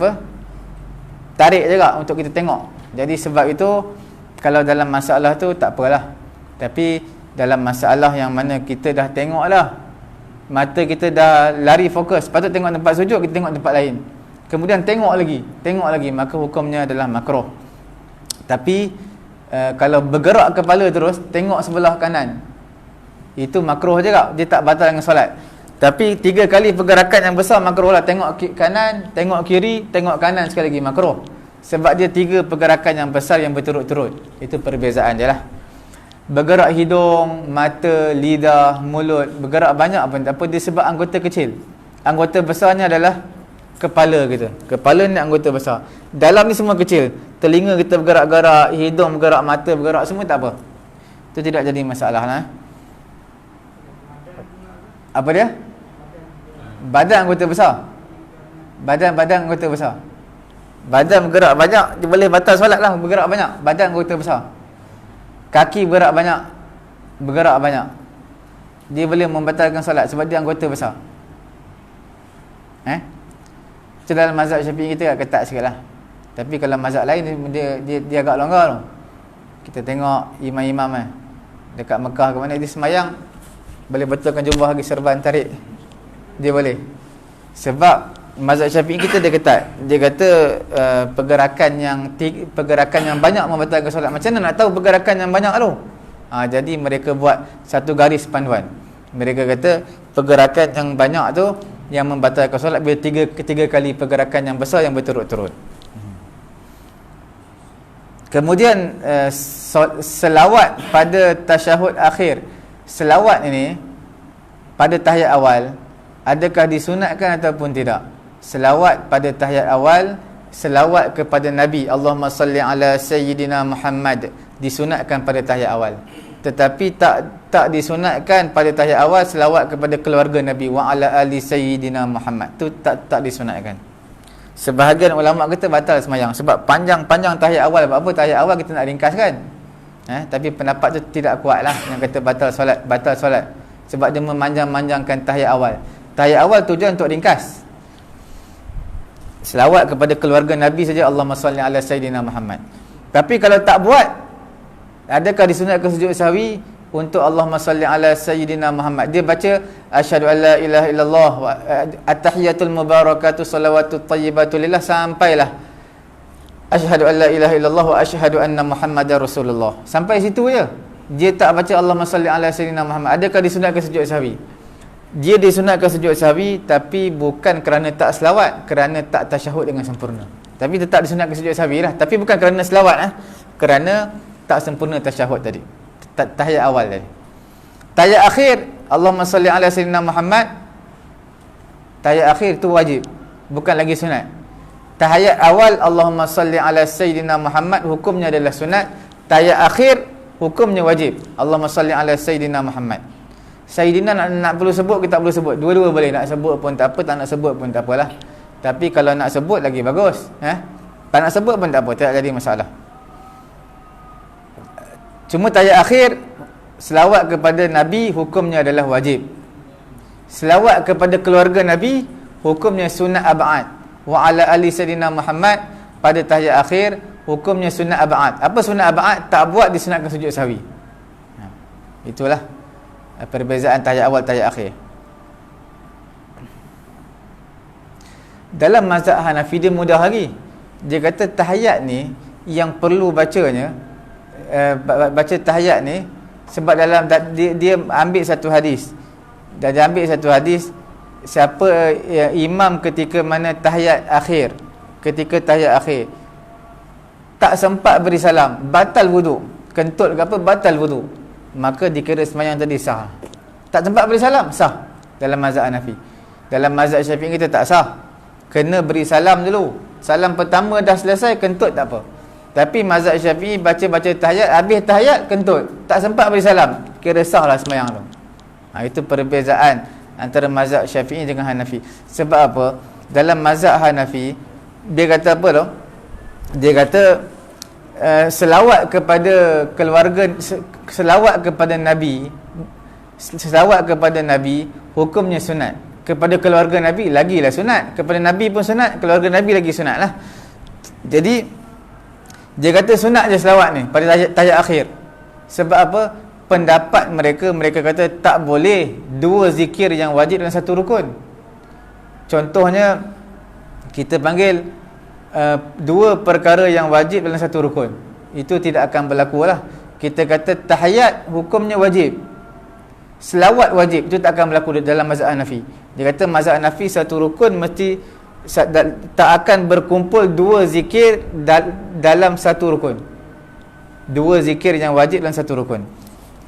tarik juga untuk kita tengok. Jadi sebab itu kalau dalam masalah tu tak apalah. Tapi dalam masalah yang mana kita dah tengok lah, mata kita dah lari fokus, patut tengok tempat sujud, kita tengok tempat lain, kemudian tengok lagi, maka hukumnya adalah makruh. Tapi kalau bergerak kepala terus, tengok sebelah kanan, itu makruh juga, dia tak batal dengan solat. Tapi 3 kali pergerakan yang besar makruh lah. Tengok kanan, tengok kiri, tengok kanan sekali lagi, makruh. Sebab dia 3 pergerakan yang besar yang berturut-turut. Itu perbezaan je lah. Bergerak hidung, mata, lidah, mulut, bergerak banyak pun tak apa, dia sebab anggota kecil. Anggota besarnya adalah kepala kita. Kepala ni anggota besar. Dalam ni semua kecil. Telinga kita bergerak-gerak, hidung bergerak, mata bergerak, semua tak apa. Itu tidak jadi masalah lah. Apa dia? Badan anggota besar. Badan anggota besar. Badan bergerak banyak, dia boleh batal solat lah, bergerak banyak. Badan anggota besar. Kaki bergerak banyak, dia boleh membatalkan solat sebab dia anggota besar. Itu dalam mazhab Syafi'i kita agak ketat sikit lah. Tapi kalau mazhab lain dia agak longgar tu. Kita tengok imam-imam dekat Mekah ke mana, dia semayang boleh betulkan jubah lagi, serban tarik, dia boleh. Sebab mazhab Syafi'i kita dia ketat. Dia kata pergerakan yang banyak membatalkan solat. Macam mana nak tahu pergerakan yang banyak tu? Jadi mereka buat satu garis panduan. Mereka kata pergerakan yang banyak tu yang membatalkan solat bila 3 kali pergerakan yang besar yang berturut-turut. Kemudian selawat pada tasyahud akhir. Selawat ini pada tahiyat awal, adakah disunatkan ataupun tidak? Selawat pada tahiyat awal, selawat kepada Nabi, Allahumma salli ala Sayyidina Muhammad, disunatkan pada tahiyat awal. Tetapi tak disunatkan pada tahiyat awal selawat kepada keluarga Nabi, wa ala ali Sayyidina Muhammad. Tu tak disunatkan. Sebahagian ulama kata batal semayang sebab panjang-panjang tahiyat awal. Sebab apa? Tahiyat awal kita nak ringkaskan. Tapi pendapat tu tidak kuat lah yang kata batal solat. Sebab dia memanjang-manjangkan tahiyat awal. Tahiyat awal tujuan untuk ringkas. Selawat kepada keluarga Nabi saja, Allahumma salli ala Sayyidina Muhammad. Tapi kalau tak buat, adakah disunatkan sujud sahwi untuk Allahumma salli ala Sayyidina Muhammad? Dia baca asyhadu an la ilaha illallah wa at-tahiyatul mubarakatuh salawatut thayyibatu lillah sampailah asyhadu an la ilaha illallah wa asyhadu anna Muhammadar Rasulullah. Sampai situ je. Dia tak baca Allahumma salli ala Sayyidina Muhammad. Adakah disunatkan sujud sahwi? Dia disunatkan sujud sahwi, tapi bukan kerana tak selawat, kerana tak tasyahud dengan sempurna. Tapi tetap disunatkan sujud sahwi lah. Tapi bukan kerana selawat kerana tak sempurna tasyahud tadi, tahiyat awal tadi. Tahiyat akhir, Allahumma salli ala Sayyidina Muhammad, tahiyat akhir tu wajib, bukan lagi sunat. Tahiyat awal, Allahumma salli ala Sayyidina Muhammad, hukumnya adalah sunat. Tahiyat akhir, hukumnya wajib, Allahumma salli ala Sayyidina Muhammad. Sayyidina nak perlu sebut, kita perlu sebut. Dua-dua boleh, nak sebut pun tak apa, tak nak sebut pun tak apalah. Tapi kalau nak sebut lagi bagus. Tak nak sebut pun tak apa, tak jadi masalah. Cuma tahiyat akhir, selawat kepada Nabi hukumnya adalah wajib. Selawat kepada keluarga Nabi hukumnya sunat ab'ad. Wa ala ali Sayyidina Muhammad pada tahiyat akhir hukumnya sunat ab'ad. Apa sunat ab'ad? Tak buat disunatkan sujud sahwi. Itulah perbezaan tahiyat awal tahiyat akhir. Dalam mazhab Hanafi dia mudah lagi. Dia kata tahiyat ni yang perlu bacanya, baca tahiyat ni sebab dalam dia ambil satu hadis. Dan dia ambil satu hadis, siapa imam ketika mana tahiyat akhir, ketika tahiyat akhir tak sempat beri salam, batal wuduk, kentut ke apa, batal wuduk, maka dikira sembahyang tadi sah. Tak sempat beri salam, sah dalam mazhab Hanafi. Dalam mazhab Syafi'i kita tak sah, kena beri salam dulu. Salam pertama dah selesai, kentut tak apa. Tapi mazhab Syafi'i baca-baca tahiyat, habis tahiyat kentut, tak sempat beri salam, kira sah lah sembahyang tu. Itu perbezaan antara mazhab Syafi'i dengan Hanafi. Sebab apa? Dalam mazhab Hanafi, dia kata apa tu? Dia kata selawat kepada keluarga, selawat kepada Nabi, selawat kepada Nabi hukumnya sunat. Kepada keluarga Nabi lagilah sunat. Kepada Nabi pun sunat, keluarga Nabi lagi sunat lah. Jadi dia kata sunat je selawat ni pada tahiyat akhir. Sebab apa? Pendapat mereka kata tak boleh dua zikir yang wajib dalam satu rukun. Contohnya kita panggil dua perkara yang wajib dalam satu rukun, itu tidak akan berlaku lah. Kita kata tahiyat hukumnya wajib, selawat wajib, itu tak akan berlaku dalam mazhab Hanafi. Dia kata mazhab Hanafi satu rukun mesti tak akan berkumpul dua zikir dalam satu rukun, dua zikir yang wajib dalam satu rukun.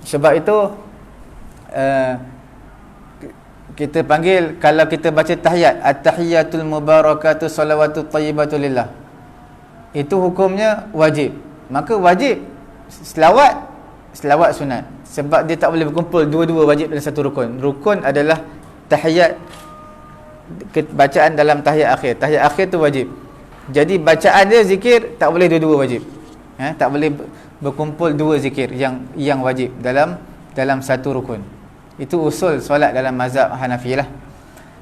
Sebab itu kita panggil, kalau kita baca tahiyat, at-tahiyatul mubarakatuh salawatut thayyibatu lillah, itu hukumnya wajib. Maka wajib selawat sunat. Sebab dia tak boleh berkumpul dua-dua wajib dalam satu rukun. Rukun adalah tahiyat, bacaan dalam tahiyat akhir. Tahiyat akhir tu wajib. Jadi bacaan dia zikir tak boleh dua-dua wajib. Tak boleh berkumpul dua zikir yang wajib dalam satu rukun. Itu usul solat dalam mazhab Hanafi lah.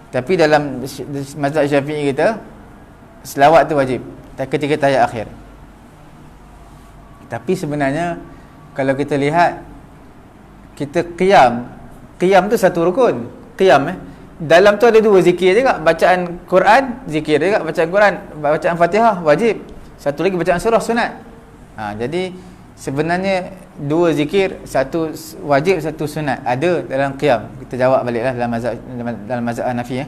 Tapi dalam mazhab Syafi'i kita, selawat tu wajib ketika tahiyat akhir. Tapi sebenarnya kalau kita lihat, kita qiyam tu satu rukun. Qiyam dalam tu ada dua zikir juga. Bacaan Quran zikir juga, bacaan Quran, bacaan Fatihah wajib, satu lagi bacaan surah sunat. Jadi sebenarnya dua zikir, satu wajib, satu sunat, ada dalam qiyam. Kita jawab baliklah dalam mazhab Hanafi.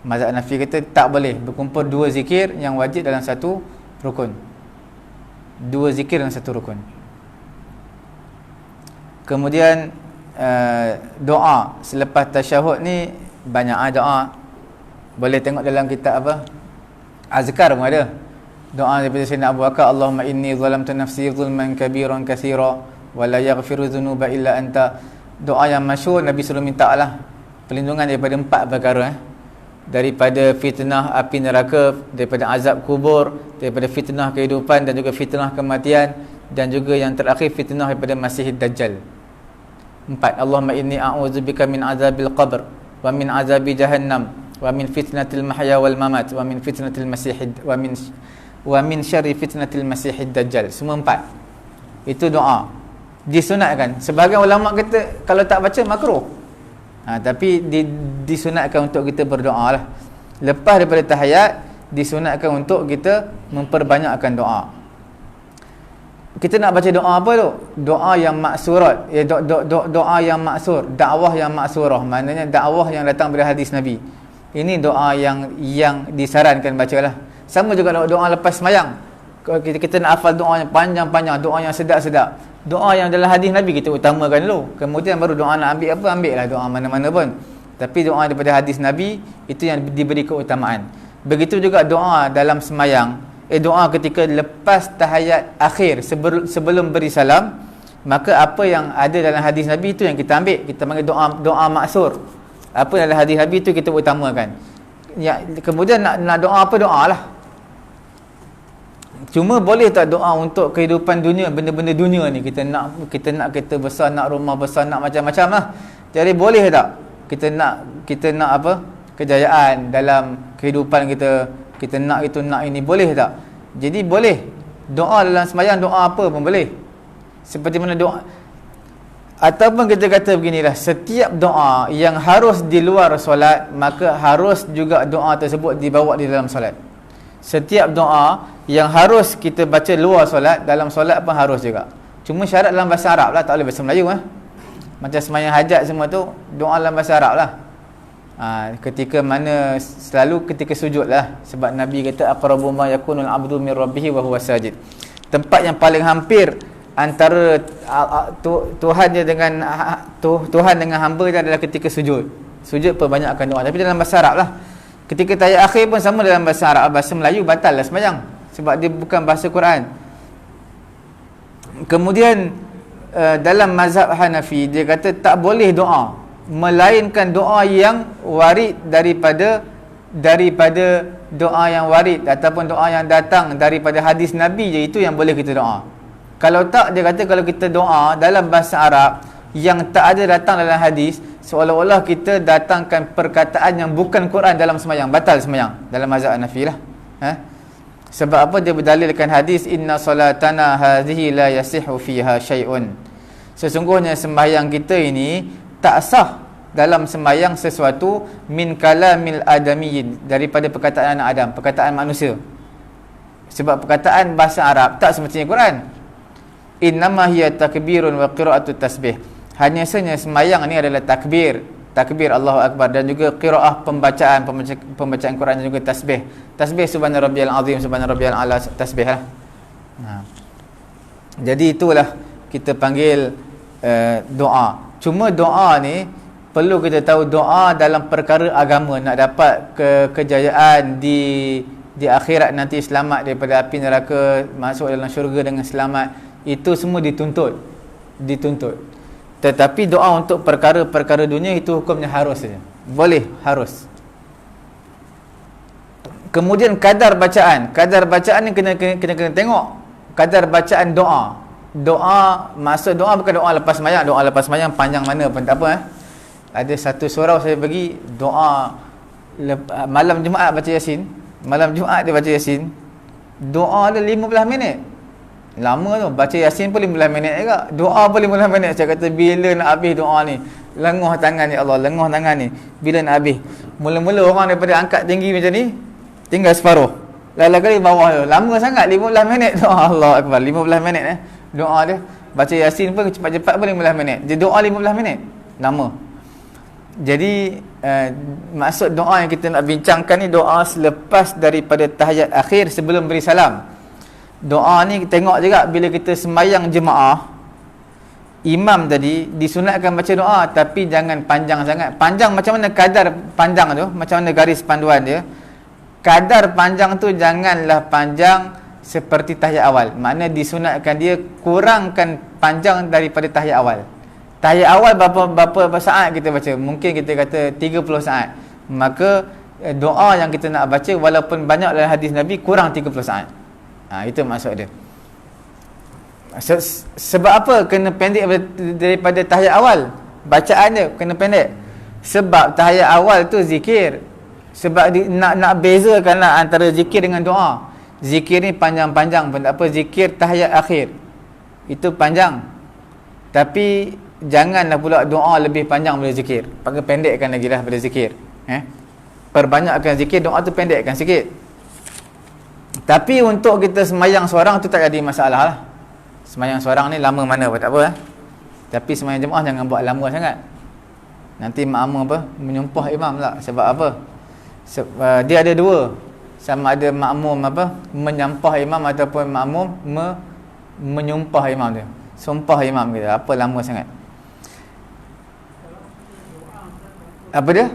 Mazhab Hanafi kita tak boleh berkumpul dua zikir yang wajib dalam satu rukun. Dua zikir dalam satu rukun. Kemudian doa selepas tasyahud ni banyak doa. Boleh tengok dalam kitab apa, azkar pun ada. Doa daripada Sayyidina Abu Bakar, Allahumma inni zalamtu nafsi zulman kabiran katsira wa la yaghfiru dzunuba illa anta. Doa yang masyhur, Nabi suruh minta lah perlindungan daripada 4 perkara, daripada fitnah api neraka, daripada azab kubur, daripada fitnah kehidupan dan juga fitnah kematian, dan juga yang terakhir fitnah daripada Masihid Dajjal. 4. Allahumma inni a'udzubika min azabil qabr wa min azabi jahannam wa min fitnatil mahya wal mamat wa min fitnatil masihid wa min syarri fitnatil masihid dajjal. Semua 4 itu doa disunatkan. Sebahagian ulama kata kalau tak baca makruh, tapi disunatkan untuk kita berdoa lah. Lepas daripada tahiyat, disunatkan untuk kita memperbanyakkan doa. Kita nak baca doa apa tu? Doa yang maksurat, doa yang maksur, dakwah yang maksurah, maknanya dakwah yang datang dari hadis Nabi. Ini doa yang disarankan bacalah. Sama juga doa lepas sembahyang. Kita nak hafal doa yang panjang-panjang, doa yang sedap-sedap, doa yang dalam hadis Nabi kita utamakan dulu. Kemudian baru doa nak ambil lah doa mana-mana pun. Tapi doa daripada hadis Nabi itu yang diberi keutamaan. Begitu juga doa dalam sembahyang, doa ketika lepas tahiyat akhir sebelum beri salam, maka apa yang ada dalam hadis Nabi itu yang kita ambil. Kita panggil doa maksur. Apa dalam hadis Nabi itu kita utamakan. Kemudian nak doa apa, doa lah. Cuma boleh tak doa untuk kehidupan dunia, benda-benda dunia ni, kita nak kereta besar, nak rumah besar, nak macam-macam lah. Jadi boleh tak kita nak apa, kejayaan dalam kehidupan kita nak itu, nak ini, boleh tak? Jadi boleh doa dalam sembahyang, doa apa pun boleh. Seperti mana doa, ataupun kita kata beginilah, setiap doa yang harus di luar solat, maka harus juga doa tersebut dibawa di dalam solat. Setiap doa yang harus kita baca luar solat, dalam solat pun harus juga. Cuma syarat dalam bahasa Arab lah, tak boleh bahasa Melayu Macam sembahyang hajat semua tu, doa dalam bahasa Arab lah. Ketika mana, selalu ketika sujud lah. Sebab Nabi kata aqrabu ma yakunul abdu min rabbih wa huwa sajid. Tempat yang paling hampir antara Tuhan dia dengan Tuhan dengan hamba dia adalah ketika sujud. Sujud perbanyakkan doa, tapi dalam bahasa Arab lah. Ketika tahiyat akhir pun sama dalam bahasa Arab. Bahasa Melayu batal lah sembahyang, sebab dia bukan bahasa Quran. Kemudian dalam mazhab Hanafi, dia kata tak boleh doa melainkan doa yang warid daripada doa yang warid ataupun doa yang datang daripada hadis Nabi je, itu yang boleh kita doa. Kalau tak, dia kata kalau kita doa dalam bahasa Arab yang tak ada datang dalam hadis, seolah-olah kita datangkan perkataan yang bukan Quran dalam sembahyang, batal sembahyang dalam mazhab Hanafi lah. Sebab apa? Dia berdalilkan hadis inna salatana hadhihi la yasihu fiha syai'un. Sesungguhnya sembahyang kita ini tak sah dalam sembahyang sesuatu min kalamil adamiyyin, daripada perkataan anak Adam, perkataan manusia. Sebab perkataan bahasa Arab tak semestinya Quran. Innama hiya takbirun wa qira'atut tasbih. Hanya saja sembahyang ni adalah takbir Allahu Akbar, dan juga qiraah pembacaan Quran, dan juga tasbih subhana rabbiyal azim, subhana rabbiyal a'la, tasbih lah. Jadi itulah kita panggil doa. Cuma doa ni perlu kita tahu, doa dalam perkara agama, nak dapat kejayaan di akhirat nanti, selamat daripada api neraka, masuk dalam syurga dengan selamat, itu semua dituntut. Tetapi doa untuk perkara-perkara dunia itu hukumnya harus saja. Boleh, harus. Kemudian kadar bacaan ni kena tengok kadar bacaan doa. Maksud doa bukan doa lepas sembahyang. Doa lepas sembahyang panjang mana pun tak apa. Ada satu surau saya bagi doa malam Jumaat baca Yasin. Malam Jumaat dia baca Yasin. Doa dia 15 minit. Lama tu, baca Yasin pun 15 minit juga, doa pun 15 minit. Saya kata bila nak habis doa ni? Lenguh tangan ni Allah, lenguh tangan ni, bila nak habis? Mula-mula orang daripada angkat tinggi macam ni, tinggal separuh, lain kali bawah tu, lama sangat, 15 minit doa. Allah Akbar, 15 minit doa dia. Baca Yasin pun cepat-cepat pun 15 minit. Dia doa 15 minit, lama. Jadi maksud doa yang kita nak bincangkan ni, doa selepas daripada tahiyat akhir sebelum beri salam. Doa ni tengok juga bila kita sembahyang jemaah, imam tadi disunatkan baca doa, tapi jangan panjang sangat. Panjang macam mana kadar panjang tu, macam mana garis panduan dia. Kadar panjang tu janganlah panjang seperti tahiyat awal. Makna disunatkan dia kurangkan panjang daripada tahiyat awal. Tahiyat awal berapa saat kita baca? Mungkin kita kata 30 saat. Maka doa yang kita nak baca walaupun banyak dalam hadis Nabi, kurang 30 saat. Itu maksud dia. Sebab apa kena pendek daripada tahiyat awal? Bacaan dia kena pendek. Sebab tahiyat awal tu zikir. Sebab nak bezakanlah antara zikir dengan doa. Zikir ni panjang-panjang pun tak apa. Zikir tahiyat akhir itu panjang, tapi janganlah pula doa lebih panjang daripada zikir. Pakai pendekkan lagi lah daripada zikir. Perbanyakkan zikir, doa tu pendekkan sikit. Tapi untuk kita sembahyang seorang tu tak jadi masalah lah. Sembahyang seorang ni lama mana pun tak apa. Tapi sembahyang jemaah jangan buat lama sangat. Nanti makmum menyumpah imam lah. Sebab apa? Dia ada dua. Sama ada makmum menyampah imam ataupun makmum menyumpah imam dia. Sumpah imam kita. Apa lama sangat? Apa dia?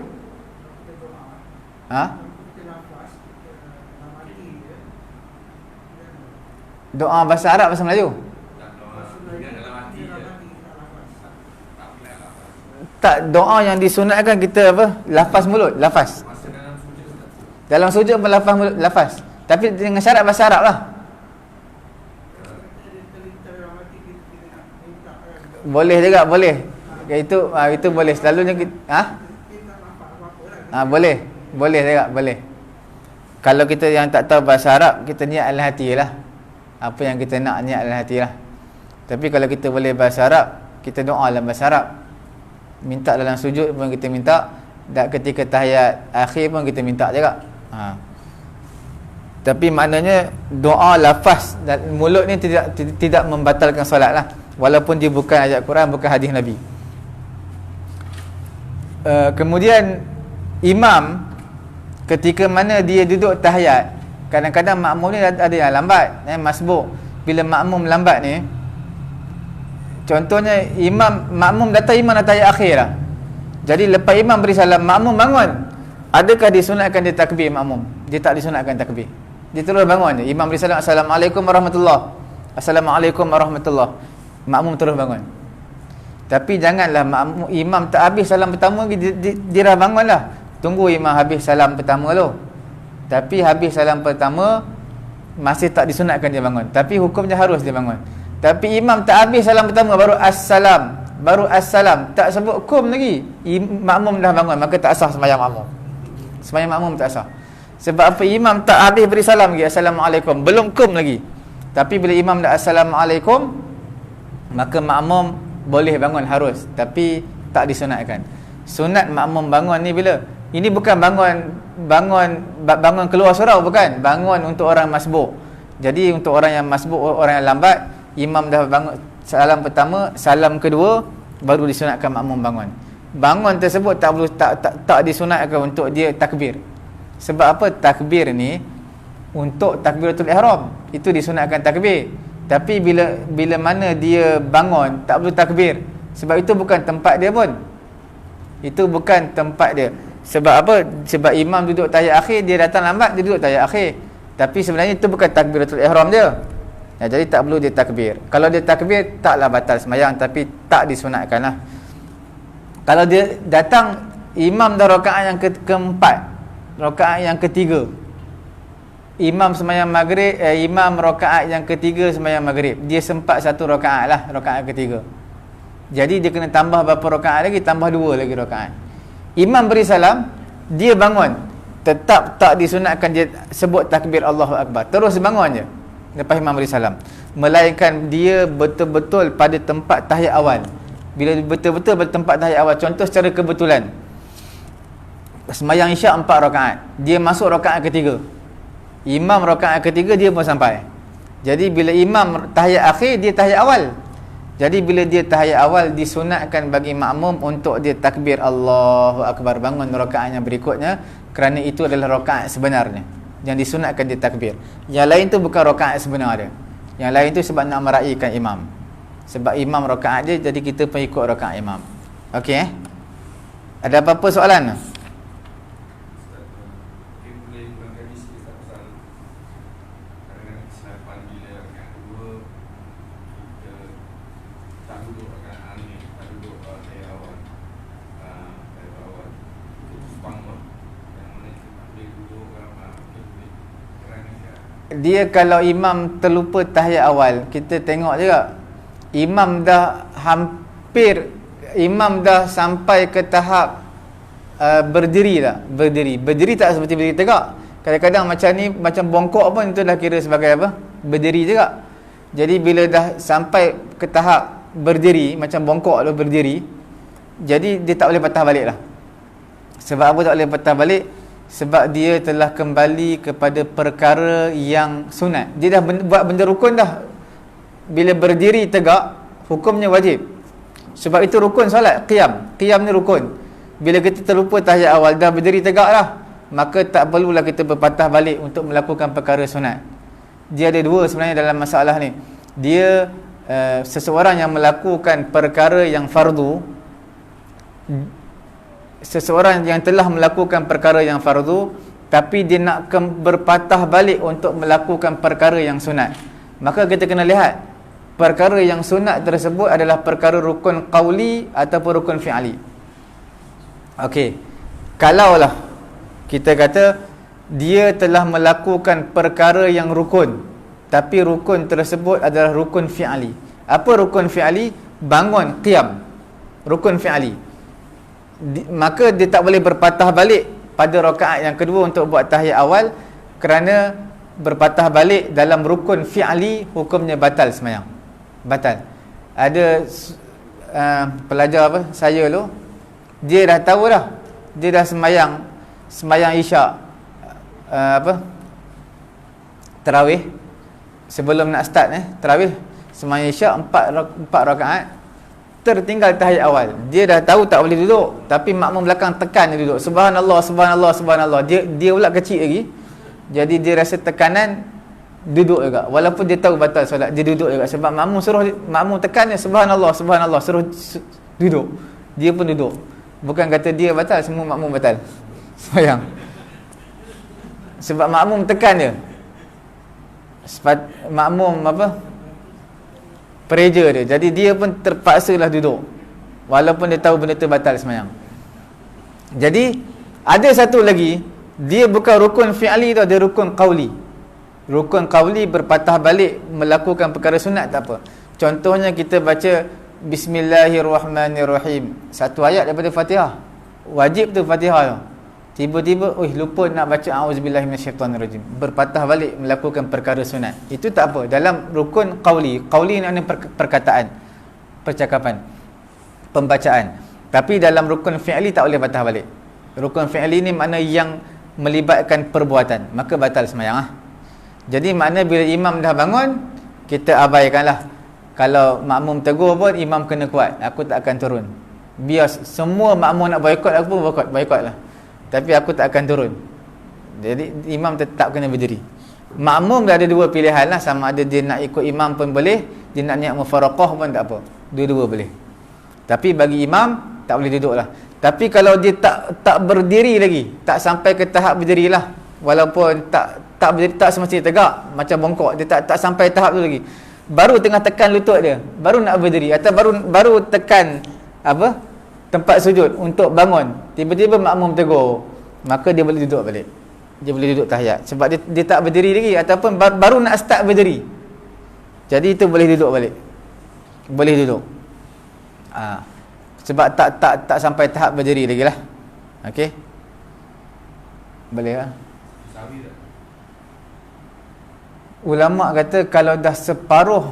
Doa bahasa Arab, bahasa Melayu? Tak, doa yang disunatkan kita lafaz mulut, lafaz. Dalam sujud pun lafaz mulut, lafaz. Tapi dengan syarat bahasa Arab lah. Boleh juga, boleh. Itu boleh. Selalunya kita boleh juga, boleh. Kalau kita yang tak tahu bahasa Arab, kita niat dalam hati lah. Apa yang kita nak, niat dalam hati lah. Tapi kalau kita boleh bahasa Arab, kita doa dalam bahasa Arab. Minta dalam sujud pun kita minta, dan ketika tahiyat akhir pun kita minta juga. Tapi maknanya doa lafaz dan mulut ni tidak membatalkan solat lah, walaupun dia bukan ayat Quran, bukan hadis Nabi. Kemudian imam ketika mana dia duduk tahiyat, kadang-kadang makmum ni ada yang lambat, masbuk. Bila makmum lambat ni, contohnya makmum datang, imam dah tahiyat akhir lah. Jadi lepas imam beri salam, makmum bangun, adakah disunatkan dia takbir makmum? Dia tak disunatkan takbir. Dia terus bangun je. Imam beri salam, Assalamualaikum warahmatullahi, Assalamualaikum warahmatullahi, makmum terus bangun. Tapi janganlah imam tak habis salam pertama dia dah bangun lah. Tunggu imam habis salam pertama dulu. Tapi habis salam pertama masih tak disunatkan dia bangun, tapi hukumnya harus dia bangun. Tapi imam tak habis salam pertama baru assalam, tak sebut kum lagi, makmum dah bangun, maka tak sah sembahyang makmum. Sembahyang makmum tak sah. Sebab apa? Imam tak habis beri salam lagi, Assalamualaikum, belum kum lagi. Tapi bila imam dah Assalamualaikum, maka makmum boleh bangun, harus, tapi tak disunatkan. Sunat makmum bangun ni bila? Ini bukan bangun keluar surau, bukan. Bangun untuk orang masbuk. Jadi untuk orang yang masbuk, orang yang lambat, imam dah bangun salam pertama, salam kedua, baru disunatkan makmum bangun. Bangun tersebut tak disunatkan untuk dia takbir. Sebab apa? Takbir ni untuk takbiratul ihram, itu disunatkan takbir. Tapi bila mana dia bangun, tak perlu takbir. Sebab itu bukan tempat dia pun. Itu bukan tempat dia. Sebab apa? Sebab imam duduk tahiyat akhir, dia datang lambat, dia duduk tahiyat akhir. Tapi sebenarnya itu bukan takbiratul ihram dia. Ya, jadi tak perlu dia takbir. Kalau dia takbir, taklah batal sembahyang, tapi tak disunatkan lah. Kalau dia datang, imam dah rakaat yang keempat, rakaat yang ketiga, imam sembahyang maghrib, imam rakaat yang ketiga sembahyang maghrib, dia sempat satu rakaat lah, rakaat ketiga. Jadi dia kena tambah berapa rakaat lagi? Tambah 2 lagi rakaat. Imam beri salam, dia bangun, tetap tak disunatkan dia sebut takbir Allahu Akbar, terus bangun je lepas imam beri salam. Melainkan dia betul-betul pada tempat tahiyat awal. Bila betul-betul pada tempat tahiyat awal, contoh secara kebetulan sembahyang isyak 4 rakaat, dia masuk rakaat ketiga, imam rakaat ketiga dia pun sampai. Jadi bila imam tahiyat akhir, dia tahiyat awal. Jadi bila dia tahiyat awal, disunatkan bagi makmum untuk dia takbir Allahu Akbar, bangun rakaat yang berikutnya, kerana itu adalah rakaat sebenarnya. Yang disunatkan dia takbir. Yang lain tu bukan rakaat sebenar dia. Yang lain tu sebab nak meraihkan imam. Sebab imam rakaat dia, jadi kita pun ikut rakaat imam. Okey Ada apa-apa soalan? Dia kalau imam terlupa tahiyat awal, kita tengok juga imam dah imam dah sampai ke tahap berdiri tak? Berdiri tak seperti berdiri tegak. Kadang-kadang macam ni, macam bongkok pun itu dah kira sebagai apa? Berdiri juga. Jadi bila dah sampai ke tahap berdiri, macam bongkok tu berdiri, jadi dia tak boleh patah balik lah. Sebab apa tak boleh patah balik? Sebab dia telah kembali kepada perkara yang sunat. Dia dah buat benda rukun dah. Bila berdiri tegak, hukumnya wajib. Sebab itu rukun solat, qiyam. Qiyam ni rukun. Bila kita terlupa tahiyat awal, dah berdiri tegak dah, maka tak perlulah kita berpatah balik untuk melakukan perkara sunat. Dia ada dua sebenarnya dalam masalah ni. Dia seseorang yang melakukan perkara yang fardu, seseorang yang telah melakukan perkara yang fardu, tapi dia nak berpatah balik untuk melakukan perkara yang sunat, maka kita kena lihat perkara yang sunat tersebut adalah perkara rukun qauli ataupun rukun fi'ali. Okey, kalaulah kita kata dia telah melakukan perkara yang rukun, tapi rukun tersebut adalah rukun fi'ali. Apa rukun fi'ali? Bangun, qiyam, rukun fi'ali. Maka dia tak boleh berpatah balik pada rakaat yang kedua untuk buat tahiyat awal, kerana berpatah balik dalam rukun fi'ali hukumnya batal sembahyang. Batal. Ada pelajar apa saya tu, dia dah tahu dah, dia dah sembahyang isyak tarawih, sebelum nak start tarawih sembahyang isyak 4 rakaat, tertinggal tahiyat awal. Dia dah tahu tak boleh duduk, tapi makmum belakang tekan dia duduk. Subhanallah, subhanallah, subhanallah. Dia pula kecil lagi. Jadi dia rasa tekanan, duduk juga. Walaupun dia tahu batal solat, dia duduk juga. Sebab makmum tekan dia, subhanallah, subhanallah, suruh duduk. Dia pun duduk. Bukan kata dia batal, semua makmum batal sembahyang. Sebab makmum tekan dia. Makmum pressure dia. Jadi dia pun terpaksalah duduk, walaupun dia tahu benda tu batal sembahyang. Jadi ada satu lagi, dia bukan rukun fi'li tu, dia rukun qauli. Rukun qauli berpatah balik melakukan perkara sunat tak apa. Contohnya kita baca Bismillahirrahmanirrahim, satu ayat daripada Fatihah. Wajib tu Fatihah tu. Tiba-tiba lupa nak baca auzubillahi minasyaitanirrajim, berpatah balik melakukan perkara sunat. Itu tak apa dalam rukun qauli. Qauli maknanya perkataan, percakapan, pembacaan. Tapi dalam rukun fi'li tak boleh patah balik. Rukun fi'li ni makna yang melibatkan perbuatan, maka batal sembahyang. Jadi makna bila imam dah bangun, kita abaikanlah. Kalau makmum tegur pun imam kena kuat, aku tak akan turun. Biar semua makmum nak boikot, aku pun boikotlah. Tapi aku tak akan turun. Jadi imam tetap kena berdiri. Makmum dah ada dua pilihan lah, sama ada dia nak ikut imam pun boleh, dia nak niat mufaraqah pun tak apa. Dua-dua boleh. Tapi bagi imam tak boleh duduk lah. Tapi kalau dia tak berdiri lagi, tak sampai ke tahap berdiri lah, walaupun tak berdiri, tak semestinya tegak, macam bongkok, dia tak sampai tahap tu lagi. Baru tengah tekan lutut dia, baru nak berdiri, atau baru tekan tempat sujud untuk bangun, tiba-tiba makmum tegur, maka dia boleh duduk balik. Dia boleh duduk tahiyat sebab dia tak berdiri lagi, ataupun baru nak start berdiri. Jadi itu boleh duduk balik. Boleh duduk. Sebab tak sampai tahap berdiri lagi lah. Okey. Boleh lah. Ulama kata kalau dah separuh,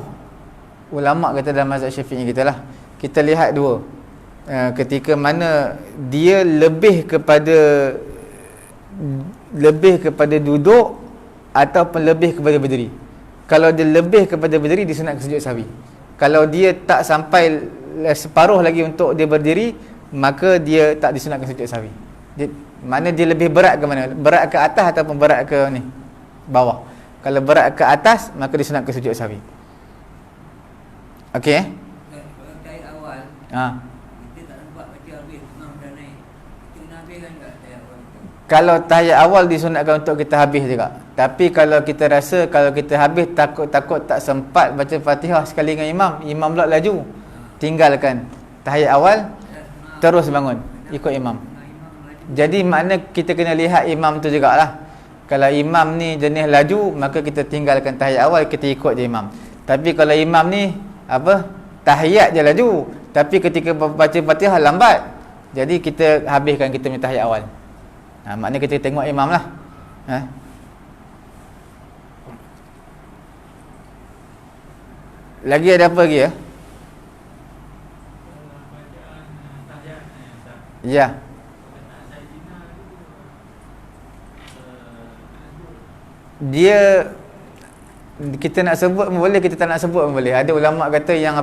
ulama kata dalam mazhab Syafi'i kita lah, kita lihat dua. Ketika mana dia lebih kepada duduk ataupun lebih kepada berdiri. Kalau dia lebih kepada berdiri, disunatkan sujud sahwi. Kalau dia tak sampai separuh lagi untuk dia berdiri, maka dia tak disunatkan sujud sahwi. Mana dia lebih berat ke mana? Berat ke atas ataupun berat ke ni bawah? Kalau berat ke atas, maka disunatkan sujud sahwi. Okey. Kalau tahiyat awal, kita tak nampak baca habis, imam dah naik, kita kena habiskan tak tahiyat awal tu? Kalau tahiyat awal disunatkan untuk kita habis juga. Tapi kalau kita rasa kalau kita habis takut tak sempat baca Fatihah sekali dengan imam pula laju, tinggalkan tahiyat awal, terus bangun ikut imam. Jadi makna kita kena lihat imam tu jugalah. Kalau imam ni jenis laju, maka kita tinggalkan tahiyat awal, kita ikut je imam. Tapi kalau imam ni tahiyat je laju, tapi ketika baca Fatihah lambat, jadi kita habiskan kita punya tahiyat awal. Maknanya kita tengok imam lah. Lagi ada apa lagi ya? Ya. Dia kita nak sebut pun boleh, kita tak nak sebut pun boleh. Ada ulama kata yang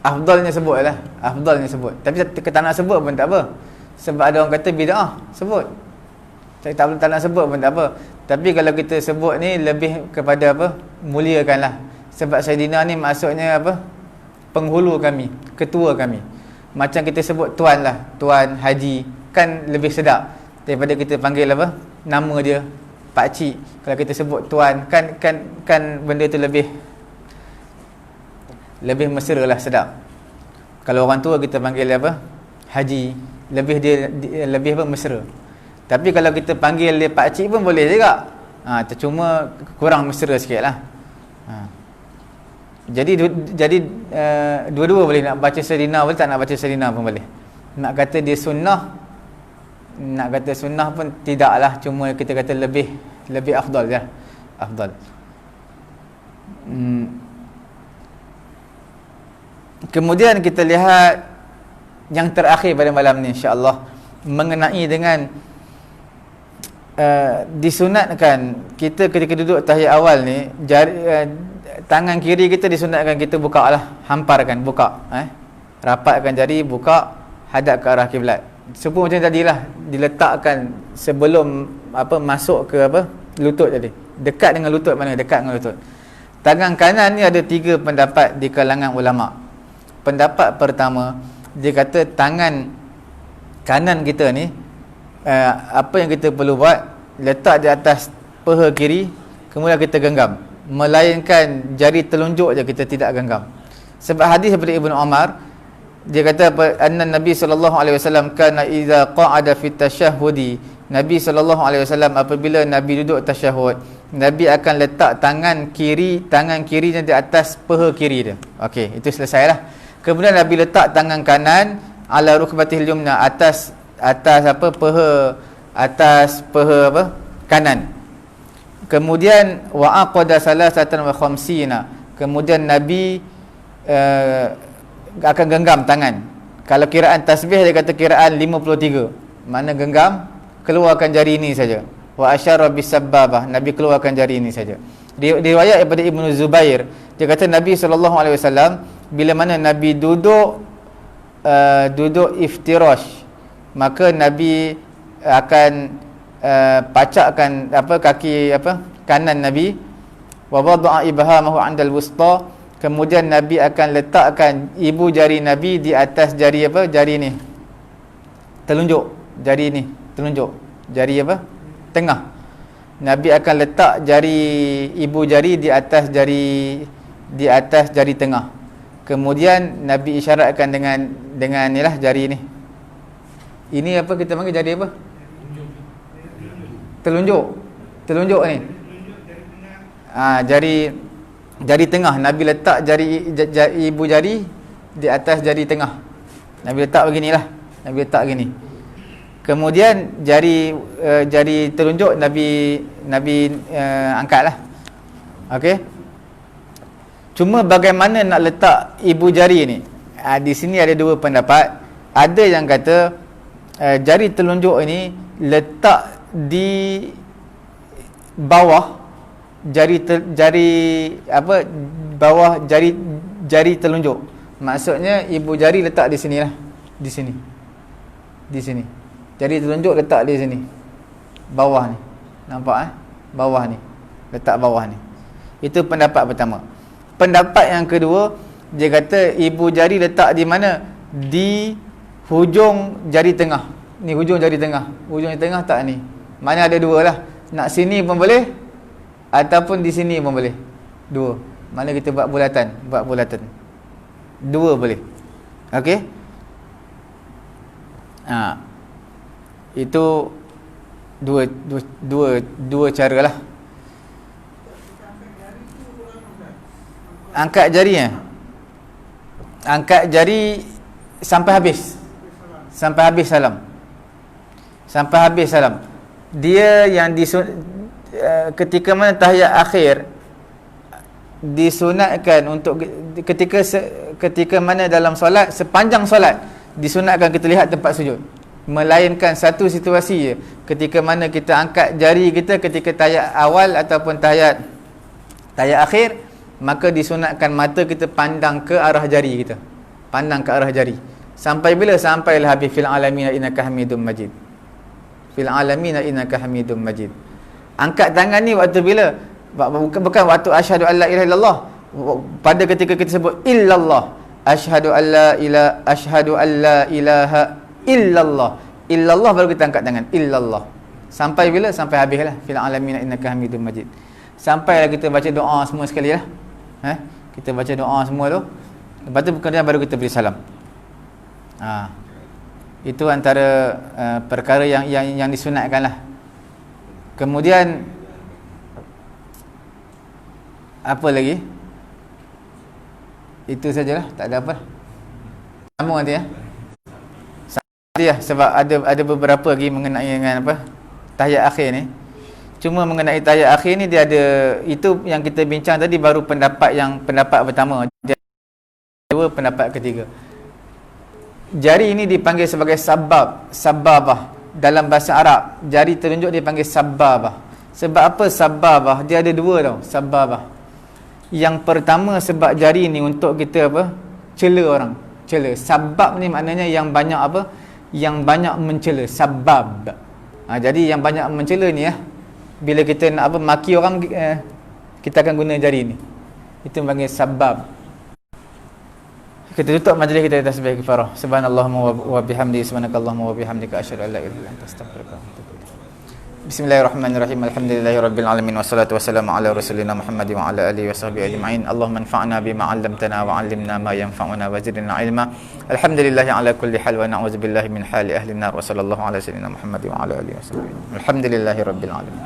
afdalnya sebut lah, afdalnya sebut. Tapi kita nak sebut pun tak apa. Sebab ada orang kata bid'ah, sebut. Tak nak sebut pun tak apa. Tapi kalau kita sebut ni lebih kepada muliakanlah. Sebab Sayyidina ni maksudnya penghulu kami, ketua kami. Macam kita sebut tuan lah, tuan haji, kan lebih sedap daripada kita panggil nama dia pak cik. Kalau kita sebut tuan, kan benda tu lebih mesra lah, sedap. Kalau orang tua kita panggil haji, lebih mesra. Tapi kalau kita panggil dia pak cik pun boleh juga. Cuma kurang mesra sikit lah. Jadi dua-dua boleh. Nak baca Sayyidina boleh, tak nak baca Sayyidina pun boleh. Nak kata dia sunnah, nak kata sunnah pun tidaklah, cuma kita kata lebih afdal je. Afdal. Kemudian kita lihat yang terakhir pada malam ni, insya-Allah, mengenai dengan disunatkan kita ketika duduk tahiyat awal ni tangan kiri kita disunatkan kita buka lah, hamparkan, buka, rapatkan jari, buka, hadap ke arah kiblat. Supaya macam tadilah, diletakkan sebelum masuk ke lutut tadi, dekat dengan lutut. Mana dekat dengan lutut. Tangan kanan ni ada 3 pendapat di kalangan ulama. Pendapat pertama, dia kata tangan kanan kita ni apa yang kita perlu buat, letak di atas paha kiri, kemudian kita genggam, melainkan jari telunjuk je kita tidak genggam. Sebab hadis daripada Ibnu Umar, dia kata anna Nabi sallallahu alaihi wasallam kana idza qa'ada fi tasyahhudi, Nabi sallallahu alaihi wasallam apabila Nabi duduk tasyahud, Nabi akan letak tangan kirinya di atas paha kiri dia. Okey, itu selesailah. Kemudian Nabi letak tangan kanan ala rukbatihil yumna, atas paha kanan. Kemudian wa aqada salasatan wa khamsina, kemudian Nabi akan genggam tangan. Kalau kiraan tasbih dia kata kiraan 53. Mana genggam, keluarkan jari ini saja. Wa asyara bisabbabah, Nabi keluarkan jari ini saja. Riwayat daripada Ibnu Zubair, dia kata Nabi SAW bila mana Nabi duduk iftirash, maka Nabi akan pacakkan kaki kanan Nabi, wa wada'a ibhamahu 'inda al-wusta, kemudian Nabi akan letakkan ibu jari Nabi di atas jari jari ni telunjuk, jari ni telunjuk, jari tengah. Nabi akan letak ibu jari di atas jari tengah. Kemudian Nabi isyaratkan dengan inilah jari ni. Ini kita panggil jari telunjuk ni. Jari tengah, Nabi letak ibu jari di atas jari tengah. Nabi letak beginilah. Nabi letak begini. Kemudian jari telunjuk Nabi angkatlah. Okey. Cuma bagaimana nak letak ibu jari ni? Di sini ada 2 pendapat. Ada yang kata jari telunjuk ini letak di bawah bawah jari telunjuk. Maksudnya ibu jari letak di sinilah, di sini. Jari telunjuk letak di sini, bawah ni, nampak bawah ni, letak bawah ni. Itu pendapat pertama. Pendapat yang kedua, dia kata ibu jari letak di mana? Di hujung jari tengah. Ni hujung jari tengah. Hujung jari tengah tak ni. Mana ada 2 lah. Nak sini pun boleh, ataupun di sini pun boleh. 2. Mana kita buat bulatan? 2 boleh. Okey. Itu dua cara lah. Angkat jari angkat jari sampai habis salam. Sampai habis salam. Dia yang ketika mana tahiyat akhir disunatkan untuk ketika mana dalam solat, sepanjang solat disunatkan kita lihat tempat sujud. Melainkan satu situasi je, ketika mana kita angkat jari kita ketika tahiyat awal ataupun tahiyat akhir, maka disunatkan mata kita pandang ke arah jari kita. Pandang ke arah jari. Sampai bila? Sampailah habis fil alamin innaka hamidum majid. Fil alamin innaka hamidum majid. Angkat tangan ni waktu bila? Bukan waktu asyhadu alla ilaha illallah. Pada ketika kita sebut illallah, asyhadu alla ilaha illallah. Illallah baru kita angkat tangan. Illallah. Sampai bila? Sampai habislah fil alamin innaka hamidum majid. Sampailah kita baca doa semua sekali lah. Kita baca doa semua tu. Lepas tu kemudian baru kita beri salam. Itu antara perkara yang disunatkan lah. Kemudian apa lagi? Itu sajalah, tak ada apa. Sambung nanti nanti sebab ada beberapa lagi mengenai dengan tahiyat akhir ni. Cuma mengenai tahiyat akhir ni dia ada, itu yang kita bincang tadi baru pendapat pertama. Dia ada pendapat ketiga. Jari ini dipanggil sebagai sababah. dalam bahasa Arab, jari telunjuk dipanggil sababah. Sebab apa sababah? Dia ada dua tau, sababah. Yang pertama sebab jari ni untuk kita apa? Cela orang. Cela. Sabab ni maknanya yang banyak apa? Yang banyak mencela. Sabab. Jadi yang banyak mencela ni bila kita nak apa maki orang, kita akan guna jari ni. Itu panggil sabab. Kita tutup majlis kita tasbih kifarah. Subhanallahumma wa bihamdihi, subhanakallahumma wa bihamdika asyhadu an la ilaha illa anta astaghfiruka wa atubu ilaik. Bismillahirrahmanirrahim. Alhamdulillahirabbil alamin wassalatu wassalamu ala rasulina Muhammad wa ala alihi washabbihi ajma'in. Allahumma anfa'na bima 'allamtana wa 'allimna ma yanfa'una wa zidna 'ilma. Alhamdulillahi ala kulli hal wa na'udzubillahi min hali ahli an-nar wa sallallahu ala sayyidina Muhammad wa ala alihi washabbihi. Alhamdulillahirabbil alamin.